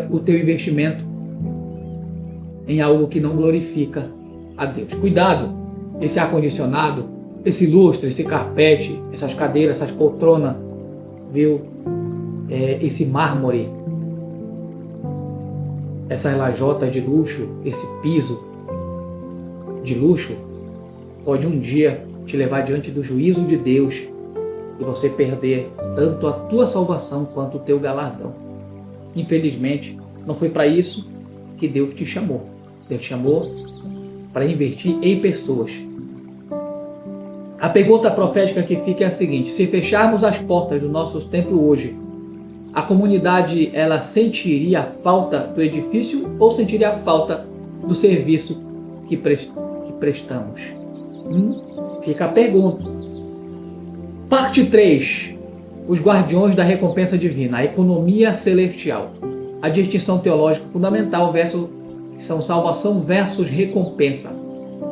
Speaker 1: o teu investimento em algo que não glorifica a Deus. Cuidado, esse ar-condicionado, esse lustre, esse carpete, essas cadeiras, essas poltronas, viu? Esse mármore, essas lajotas de luxo, esse piso de luxo, pode um dia te levar diante do juízo de Deus e você perder tanto a tua salvação quanto o teu galardão. Infelizmente, não foi para isso que Deus te chamou. Deus te chamou para investir em pessoas. A pergunta profética que fica é a seguinte: se fecharmos as portas do nosso templo hoje, a comunidade ela sentiria a falta do edifício ou sentiria a falta do serviço que prestamos? Fica a pergunta. Parte 3. Os guardiões da recompensa divina, a economia celestial. A distinção teológica fundamental são salvação versus recompensa.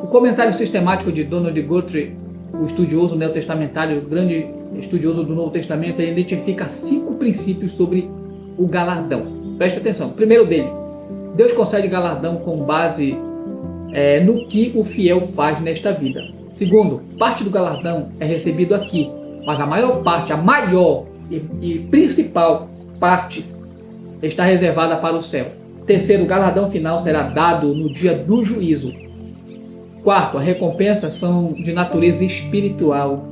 Speaker 1: O comentário sistemático de Donald Guthrie, o estudioso neotestamentário, o grande estudioso do Novo Testamento, ele identifica 5 princípios sobre o galardão. Preste atenção. Primeiro dele: Deus concede galardão com base no que o fiel faz nesta vida. Segundo, parte do galardão é recebido aqui, mas a maior e principal parte está reservada para o céu. Terceiro, o galardão final será dado no dia do juízo. Quarto, as recompensas são de natureza espiritual,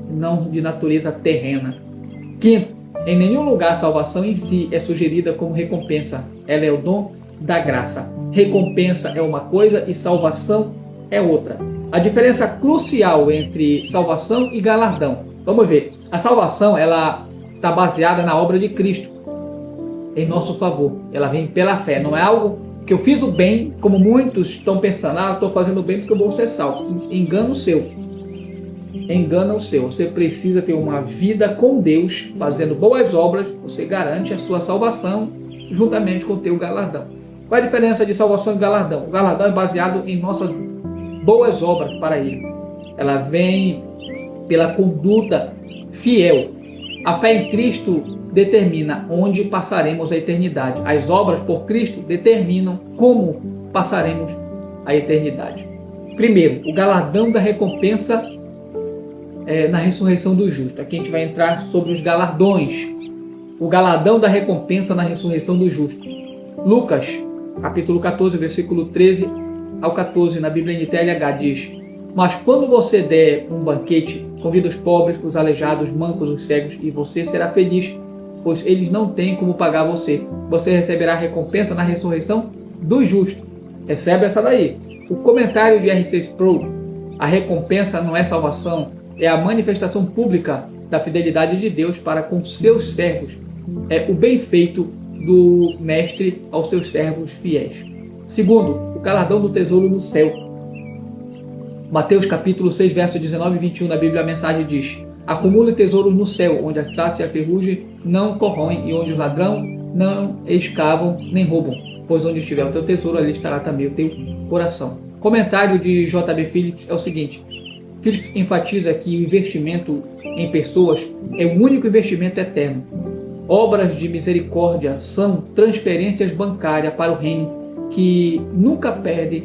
Speaker 1: não de natureza terrena. Quinto, em nenhum lugar a salvação em si é sugerida como recompensa. Ela é o dom da graça. Recompensa é uma coisa e salvação é outra. A diferença crucial entre salvação e galardão. Vamos ver. A salvação ela está baseada na obra de Cristo em nosso favor. Ela vem pela fé. Não é algo que eu fiz o bem, como muitos estão pensando. Estou fazendo o bem porque eu vou ser salvo. Engano o seu. Você precisa ter uma vida com Deus, fazendo boas obras. Você garante a sua salvação juntamente com o teu galardão. Qual a diferença de salvação e galardão? O galardão é baseado em nossas boas obras para Ele. Ela vem pela conduta fiel. A fé em Cristo determina onde passaremos a eternidade. As obras por Cristo determinam como passaremos a eternidade. Primeiro, o galardão da recompensa na ressurreição do justo. Aqui a gente vai entrar sobre os galardões. O galardão da recompensa na ressurreição do justo. Lucas, capítulo 14, versículo 13 ao 14, na Bíblia NTLH diz: mas quando você der um banquete, convida os pobres, os aleijados, mancos, os cegos, e você será feliz, pois eles não têm como pagar você. Você receberá a recompensa na ressurreição do justo. Recebe essa daí. O comentário de R.C. Sproul: a recompensa não é salvação, é a manifestação pública da fidelidade de Deus para com seus servos. É o bem feito do mestre aos seus servos fiéis. Segundo, o galardão do tesouro no céu. Mateus capítulo 6, verso 19 e 21 na Bíblia a mensagem diz: acumule tesouros no céu, onde a traça e a ferrugem não corroem e onde o ladrão não escavam nem roubam, pois onde estiver o teu tesouro, ali estará também o teu coração. Comentário de J.B. Phillips é o seguinte: Phillips enfatiza que o investimento em pessoas é o único investimento eterno. Obras de misericórdia são transferências bancárias para o reino que nunca perde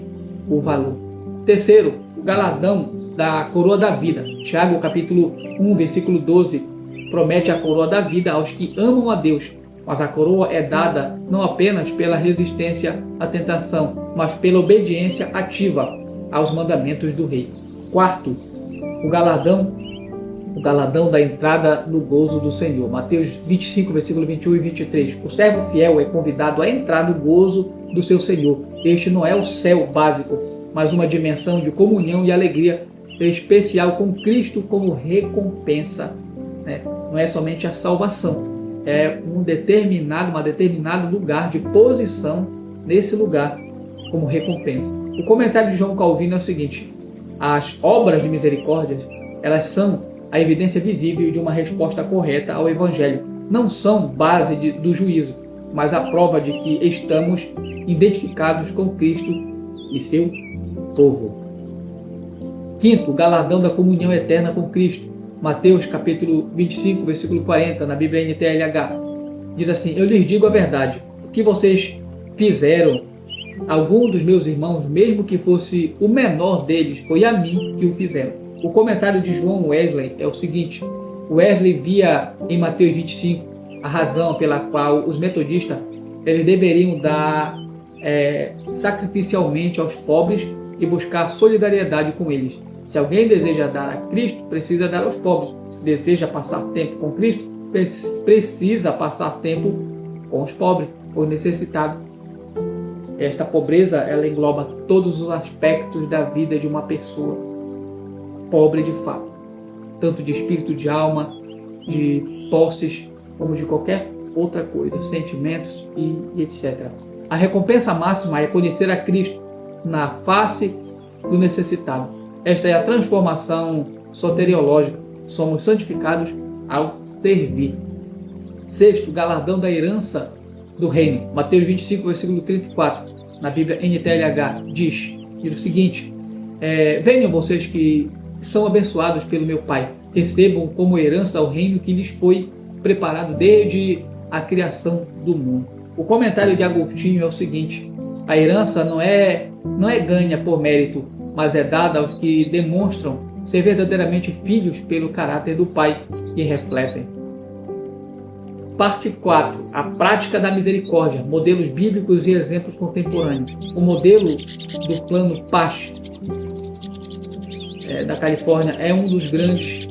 Speaker 1: o valor. Terceiro, o galardão da coroa da vida. Tiago capítulo 1, versículo 12, promete a coroa da vida aos que amam a Deus, mas a coroa é dada não apenas pela resistência à tentação, mas pela obediência ativa aos mandamentos do rei. Quarto, o galardão da entrada no gozo do Senhor. Mateus 25, versículo 21 e 23. O servo fiel é convidado a entrar no gozo do seu Senhor. Este não é o céu básico, mas uma dimensão de comunhão e alegria especial com Cristo como recompensa. Não é somente a salvação, é um determinado lugar de posição nesse lugar como recompensa. O comentário de João Calvino é o seguinte: as obras de misericórdia, elas são a evidência visível de uma resposta correta ao Evangelho. Não são base do juízo, mas a prova de que estamos identificados com Cristo e seu povo. Quinto, o galardão da comunhão eterna com Cristo. Mateus capítulo 25, versículo 40, na Bíblia NTLH, diz assim: eu lhes digo a verdade, o que vocês fizeram a algum dos meus irmãos, mesmo que fosse o menor deles, foi a mim que o fizeram. O comentário de João Wesley é o seguinte: Wesley via em Mateus 25 a razão pela qual os metodistas eles deveriam dar sacrificialmente aos pobres e buscar solidariedade com eles. Se alguém deseja dar a Cristo, precisa dar aos pobres. Se deseja passar tempo com Cristo, precisa passar tempo com os pobres, os necessitados. Esta pobreza, ela engloba todos os aspectos da vida de uma pessoa pobre de fato, tanto de espírito, de alma, de posses, como de qualquer outra coisa, sentimentos e etc. A recompensa máxima é conhecer a Cristo na face do necessitado. Esta é a transformação soteriológica. Somos santificados ao servir. Sexto, galardão da herança do reino. Mateus 25, versículo 34, na Bíblia NTLH, diz o seguinte: venham vocês que são abençoados pelo meu Pai, recebam como herança o reino que lhes foi preparado desde a criação do mundo. O comentário de Agostinho é o seguinte: a herança não é ganha por mérito, mas é dada aos que demonstram ser verdadeiramente filhos pelo caráter do Pai que refletem. Parte 4. A prática da misericórdia, modelos bíblicos e exemplos contemporâneos. O modelo do plano PASH da Califórnia é um dos grandes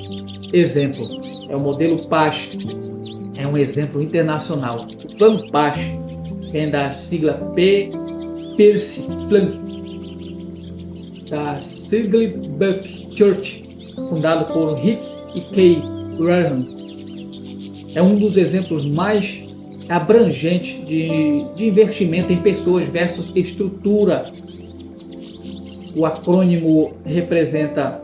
Speaker 1: exemplos. É o modelo PASH, é um exemplo internacional. O plano PASH vem da sigla Percy Plan, da Sigley-Buck Church, fundado por Rick e Kay Graham. É um dos exemplos mais abrangentes de investimento em pessoas versus estrutura. O acrônimo representa,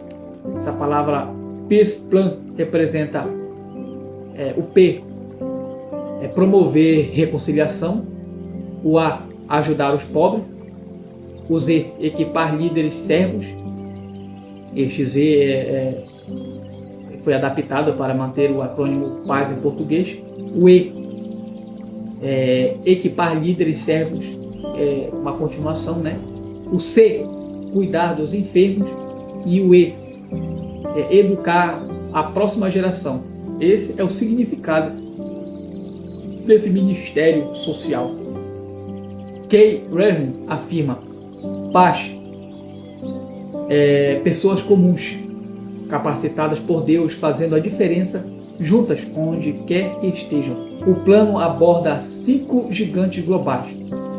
Speaker 1: essa palavra Peace Plan representa o P, promover reconciliação, o A, ajudar os pobres. O Z, equipar líderes servos. Este Z foi adaptado para manter o acrônimo PAZ em português. O E, equipar líderes servos, uma continuação, né? O C, cuidar dos enfermos. E o E, educar a próxima geração. Esse é o significado desse ministério social. Kay Rehman afirma: paz, pessoas comuns, capacitadas por Deus, fazendo a diferença juntas onde quer que estejam. O plano aborda 5 gigantes globais: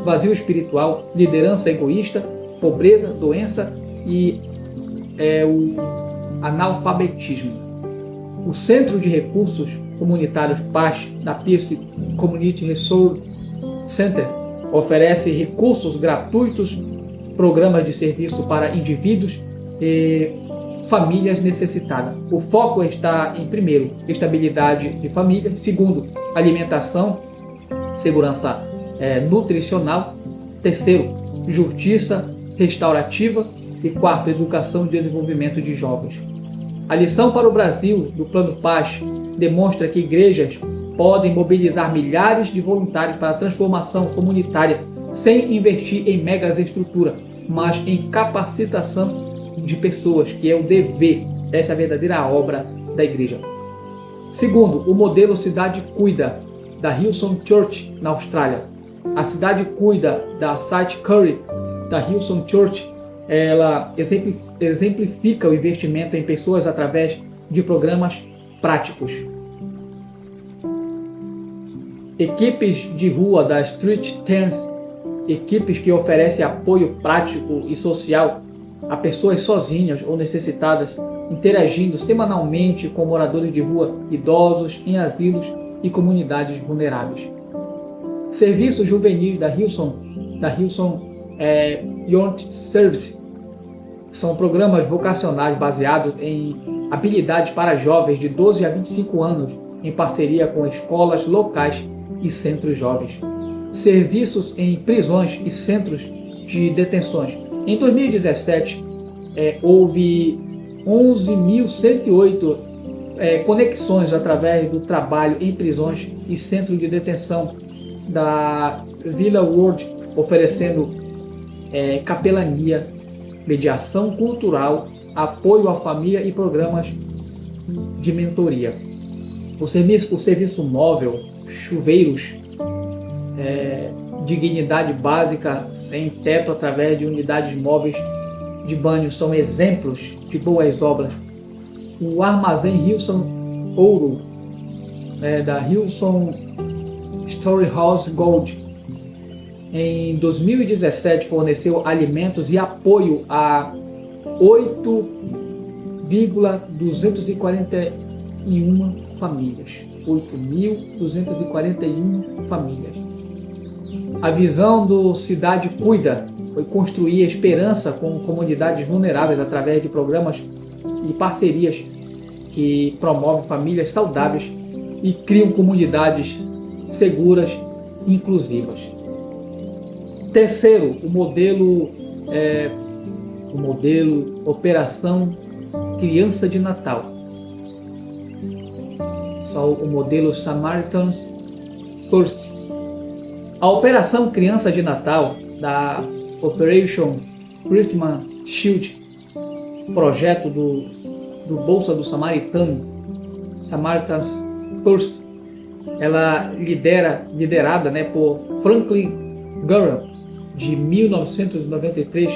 Speaker 1: vazio espiritual, liderança egoísta, pobreza, doença e o analfabetismo. O Centro de Recursos Comunitários Paz, da Pierce Community Resource Center, oferece recursos gratuitos, programas de serviço para indivíduos e famílias necessitadas. O foco está em, primeiro, estabilidade de família; segundo, alimentação, segurança nutricional; terceiro, justiça restaurativa; e quarto, educação e desenvolvimento de jovens. A lição para o Brasil do Plano Paz demonstra que igrejas podem mobilizar milhares de voluntários para a transformação comunitária sem investir em megas estrutura, mas em capacitação de pessoas, que é o dever. Essa é a verdadeira obra da igreja. Segundo, o modelo Cidade Cuida, da Hillsong Church, na Austrália. A Cidade Cuida, da Site Curry, da Hillsong Church, ela exemplifica o investimento em pessoas através de programas práticos. Equipes de rua da Street Teams, equipes que oferecem apoio prático e social a pessoas sozinhas ou necessitadas, interagindo semanalmente com moradores de rua, idosos, em asilos e comunidades vulneráveis. Serviços juvenis da Hillsong Youth Service são programas vocacionais baseados em habilidades para jovens de 12 a 25 anos, em parceria com escolas locais e centros jovens. Serviços em prisões e centros de detenções. Em 2017, houve 11.108 conexões através do trabalho em prisões e centros de detenção da Villa World, oferecendo capelania, mediação cultural, apoio à família e programas de mentoria. O serviço móvel, chuveiros, dignidade básica sem teto através de unidades móveis de banho são exemplos de boas obras. O armazém Hillsong Ouro, da Hillsong Storehouse Gold, em 2017 forneceu alimentos e apoio a 8.241 famílias. 8.241 famílias. A visão do Cidade Cuida foi construir esperança com comunidades vulneráveis através de programas e parcerias que promovem famílias saudáveis e criam comunidades seguras e inclusivas. Terceiro, o modelo Operação Criança de Natal. O modelo Samaritan's Purse. A Operação Criança de Natal, da Operation Christmas Shield, projeto do Bolsa do Samaritano, Samaritan's Purse, ela liderada por Franklin Graham, de 1993,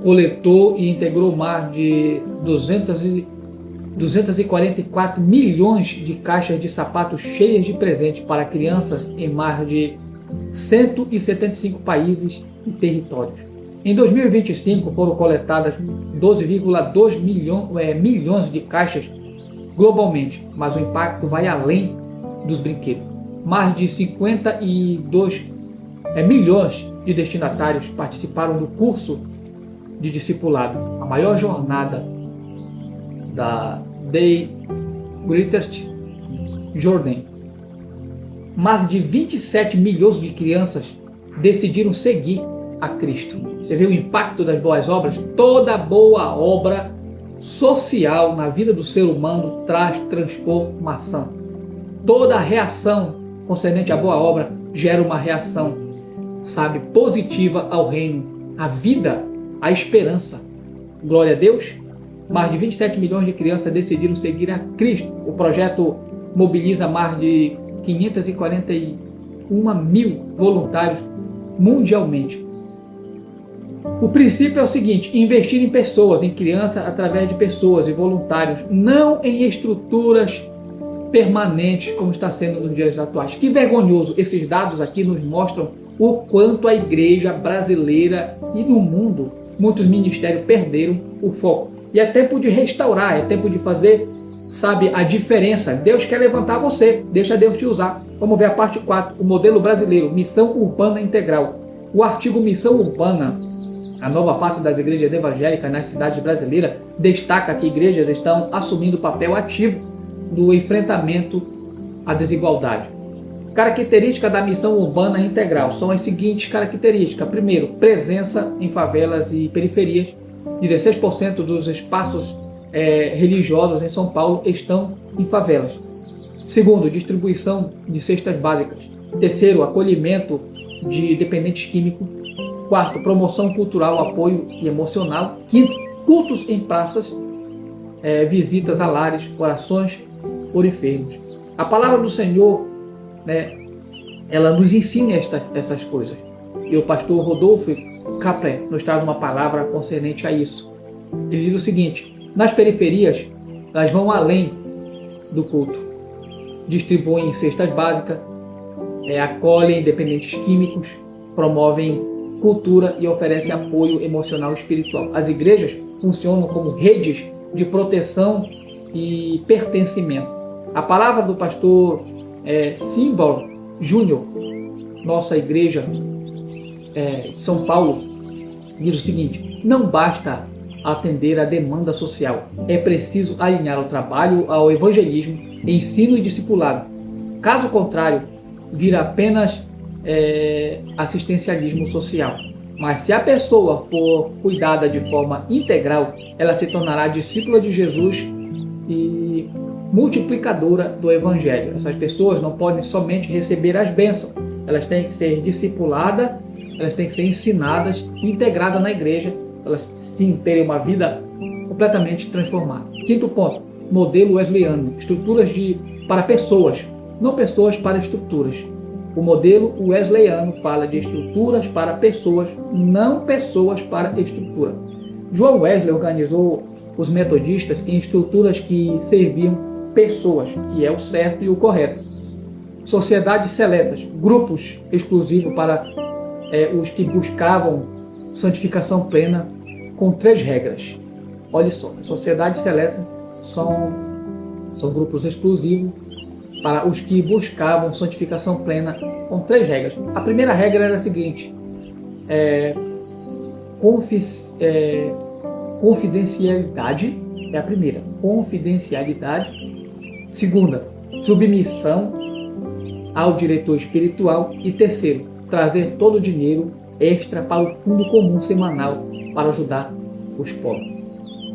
Speaker 1: coletou e integrou mais de 244 milhões de caixas de sapatos cheias de presentes para crianças em mais de 175 países e territórios. Em 2025 foram coletadas 12,2 milhões de caixas globalmente, mas o impacto vai além dos brinquedos. Mais de 52 milhões de destinatários participaram do curso de discipulado, a maior jornada da The Greatest Journey. Mais de 27 milhões de crianças decidiram seguir a Cristo. Você vê o impacto das boas obras? Toda boa obra social na vida do ser humano traz transformação. Toda reação concernente à boa obra gera uma reação, positiva ao reino, à vida, à esperança. Glória a Deus. Mais de 27 milhões de crianças decidiram seguir a Cristo. O projeto mobiliza mais de 541 mil voluntários mundialmente. O princípio é o seguinte: investir em pessoas, em crianças, através de pessoas e voluntários, não em estruturas permanentes, como está sendo nos dias atuais. Que vergonhoso! Esses dados aqui nos mostram o quanto a igreja brasileira e no mundo, muitos ministérios perderam o foco. E é tempo de restaurar, é tempo de fazer, a diferença. Deus quer levantar você, deixa Deus te usar. Vamos ver a parte 4, o modelo brasileiro, missão urbana integral. O artigo Missão Urbana, a nova face das igrejas evangélicas nas cidades brasileiras, destaca que igrejas estão assumindo papel ativo no enfrentamento à desigualdade. Característica da missão urbana integral são as seguintes características. Primeiro, presença em favelas e periferias. 16% dos espaços religiosos em São Paulo estão em favelas. Segundo, distribuição de cestas básicas. Terceiro, acolhimento de dependentes químicos. Quarto, promoção cultural, apoio e emocional. Quinto, cultos em praças, visitas a lares, orações por enfermos. A palavra do Senhor, ela nos ensina essas coisas. E o pastor Rodolfo Kapler nos traz uma palavra concernente a isso. Ele diz o seguinte: nas periferias, elas vão além do culto. Distribuem cestas básicas, acolhem dependentes químicos, promovem cultura e oferecem apoio emocional e espiritual. As igrejas funcionam como redes de proteção e pertencimento. A palavra do pastor Simbal Júnior, nossa igreja São Paulo, diz o seguinte: não basta atender à demanda social, é preciso alinhar o trabalho ao evangelismo, ensino e discipulado. Caso contrário, vira apenas assistencialismo social. Mas se a pessoa for cuidada de forma integral, ela se tornará discípula de Jesus e multiplicadora do Evangelho. Essas pessoas não podem somente receber as bênçãos, elas têm que ser discipuladas, elas têm que ser ensinadas, integradas na igreja, elas sim terem uma vida completamente transformada. Quinto ponto, modelo wesleyano, estruturas para pessoas, não pessoas para estruturas. O modelo wesleyano fala de estruturas para pessoas, não pessoas para estrutura. João Wesley organizou os metodistas em estruturas que serviam pessoas, que é o certo e o correto. Sociedades seletas, grupos exclusivos para os que buscavam santificação plena, com 3 regras. Olha só, sociedades seletas são grupos exclusivos para os que buscavam santificação plena, com 3 regras. A primeira regra era a seguinte: confidencialidade é a primeira. Confidencialidade. Segunda, submissão ao diretor espiritual. E terceiro, trazer todo o dinheiro extra para o fundo comum semanal para ajudar os pobres.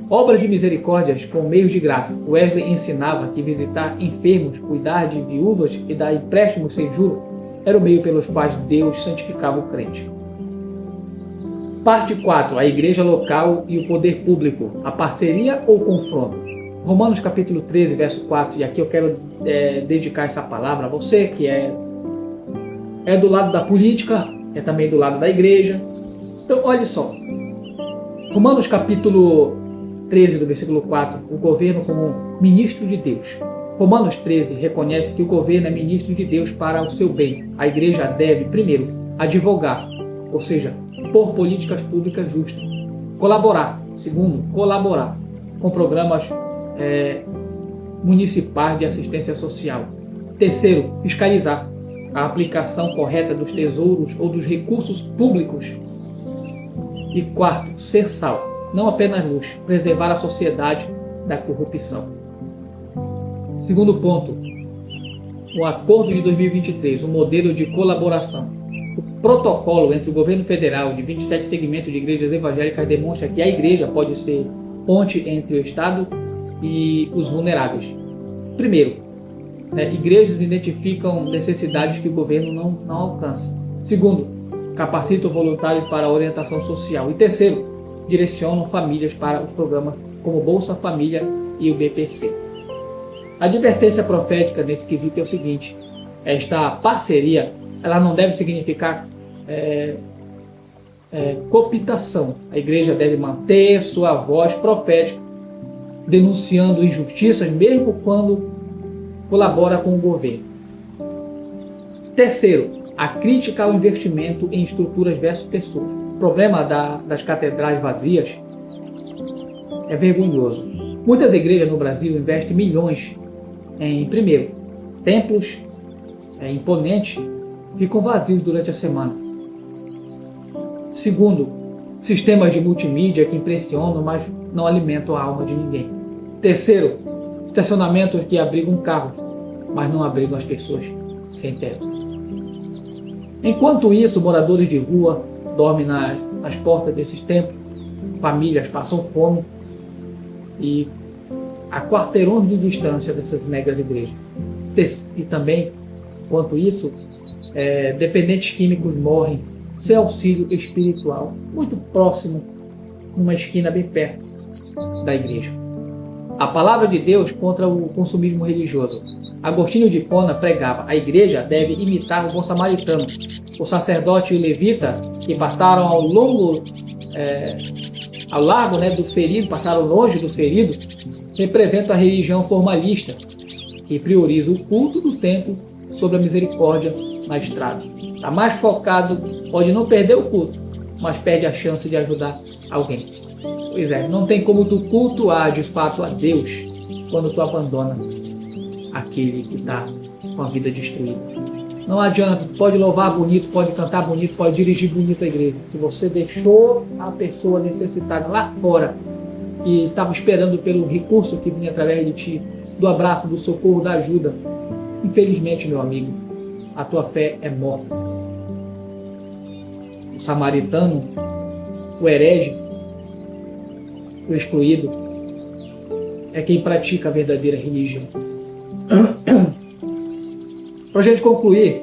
Speaker 1: Obras de misericórdias com meios de graça. Wesley ensinava que visitar enfermos, cuidar de viúvas e dar empréstimos sem juros era o meio pelos quais Deus santificava o crente. Parte 4. A igreja local e o poder público. A parceria ou confronto? Romanos capítulo 13, verso 4. E aqui eu quero dedicar essa palavra a você que é do lado da política, é também do lado da igreja. Então, olha só. Romanos capítulo 13, do versículo 4. O governo como ministro de Deus. Romanos 13 reconhece que o governo é ministro de Deus para o seu bem. A igreja deve, primeiro, advogar, ou seja, por políticas públicas justas. Colaborar. Segundo, colaborar com programas municipais de assistência social. Terceiro, fiscalizar a aplicação correta dos tesouros ou dos recursos públicos. E quarto, ser sal, não apenas luz, preservar a sociedade da corrupção. Segundo ponto, o acordo de 2023, o modelo de colaboração. protocolo entre o governo federal de 27 segmentos de igrejas evangélicas demonstra que a igreja pode ser ponte entre o Estado e os vulneráveis. Primeiro, igrejas identificam necessidades que o governo não alcança. Segundo, capacitam o voluntário para a orientação social. E terceiro, direcionam famílias para os programas como Bolsa Família e o BPC. A advertência profética nesse quesito é o seguinte: esta parceria ela não deve significar cooptação. A igreja deve manter sua voz profética, denunciando injustiças, mesmo quando colabora com o governo. Terceiro, a crítica ao investimento em estruturas versus pessoas. O problema das catedrais vazias é vergonhoso. Muitas igrejas no Brasil investem milhões em, primeiro, templos imponentes ficam vazios durante a semana. Segundo, sistemas de multimídia que impressionam, mas não alimentam a alma de ninguém. Terceiro, estacionamentos que abrigam carros, mas não abrigam as pessoas sem teto. Enquanto isso, moradores de rua dormem nas portas desses templos, famílias passam fome e a quarteirões de distância dessas megas igrejas. E também, enquanto isso, dependentes químicos morrem sem auxílio espiritual, muito próximo, numa esquina bem perto da igreja. A palavra de Deus contra o consumismo religioso. Agostinho de Hipona pregava: a igreja deve imitar o bom samaritano. O sacerdote e o levita, que passaram ao largo do ferido, passaram longe do ferido, representam a religião formalista, que prioriza o culto do templo sobre a misericórdia na estrada. Está mais focado, pode não perder o culto, mas perde a chance de ajudar alguém. Pois é, não tem como tu cultuar de fato a Deus quando tu abandona aquele que está com a vida destruída. Não adianta, tu pode louvar bonito, pode cantar bonito, pode dirigir bonito a igreja. Se você deixou a pessoa necessitada lá fora, que estava esperando pelo recurso que vinha através de ti, do abraço, do socorro, da ajuda, infelizmente, meu amigo, a tua fé é morta. O samaritano, o herege, o excluído, é quem pratica a verdadeira religião. Para a gente concluir,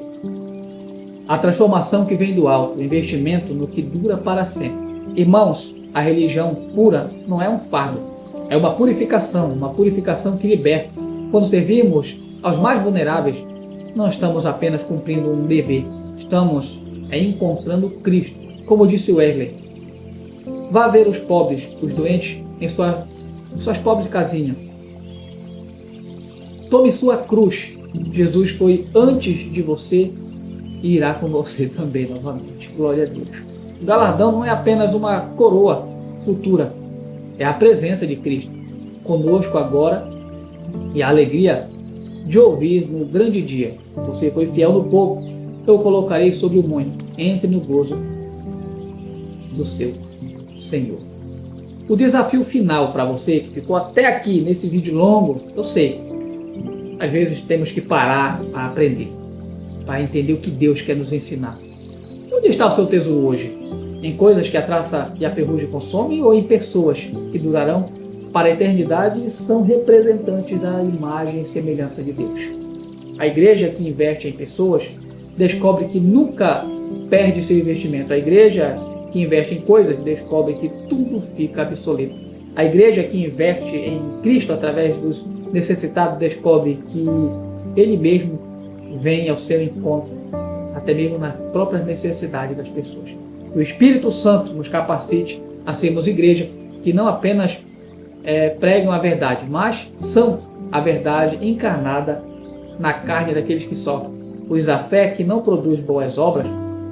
Speaker 1: a transformação que vem do alto, o investimento no que dura para sempre. Irmãos, a religião pura não é um fardo, é uma purificação que liberta. Quando servimos aos mais vulneráveis, não estamos apenas cumprindo um dever, estamos encontrando Cristo. Como disse Wesley, vá ver os pobres, os doentes, em suas pobres casinhas. Tome sua cruz. Jesus foi antes de você e irá com você também novamente. Glória a Deus. O galardão não é apenas uma coroa futura, é a presença de Cristo conosco agora e a alegria de ouvir no grande dia: você foi fiel no pouco, eu o colocarei sobre o muito. Entre no gozo do seu Senhor. O desafio final para você que ficou até aqui nesse vídeo longo, eu sei, às vezes temos que parar para aprender, para entender o que Deus quer nos ensinar. Onde está o seu tesouro hoje? Em coisas que a traça e a ferrugem consomem, ou em pessoas que durarão para a eternidade e são representantes da imagem e semelhança de Deus? A igreja que investe em pessoas descobre que nunca perde seu investimento. A igreja que investe em coisas descobre que tudo fica obsoleto. A igreja que investe em Cristo através dos necessitado descobre que Ele mesmo vem ao seu encontro, até mesmo nas próprias necessidades das pessoas. Que o Espírito Santo nos capacite a sermos igreja que não apenas pregam a verdade, mas são a verdade encarnada na carne daqueles que sofrem. Pois a fé que não produz boas obras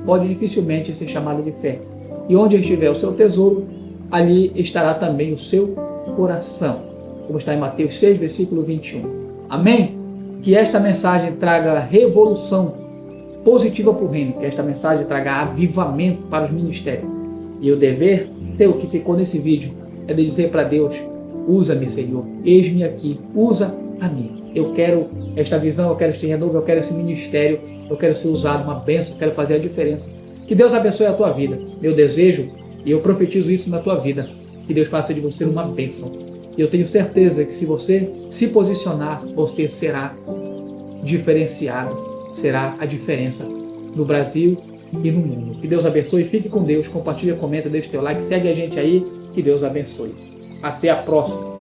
Speaker 1: pode dificilmente ser chamada de fé. E onde estiver o seu tesouro, ali estará também o seu coração, como está em Mateus 6, versículo 21. Amém? Que esta mensagem traga revolução positiva para o reino, que esta mensagem traga avivamento para os ministérios. E o dever seu que ficou nesse vídeo é de dizer para Deus: usa-me, Senhor, eis-me aqui, usa a mim. Eu quero esta visão, eu quero este renovo, eu quero esse ministério, eu quero ser usado, uma bênção, eu quero fazer a diferença Que Deus abençoe a tua vida. Meu desejo, e eu profetizo isso na tua vida, que Deus faça de você uma bênção. E eu tenho certeza que se você se posicionar, você será diferenciado, será a diferença no Brasil e no mundo. Que Deus abençoe, fique com Deus, compartilha, comenta, deixa o teu like, segue a gente aí, que Deus abençoe. Até a próxima.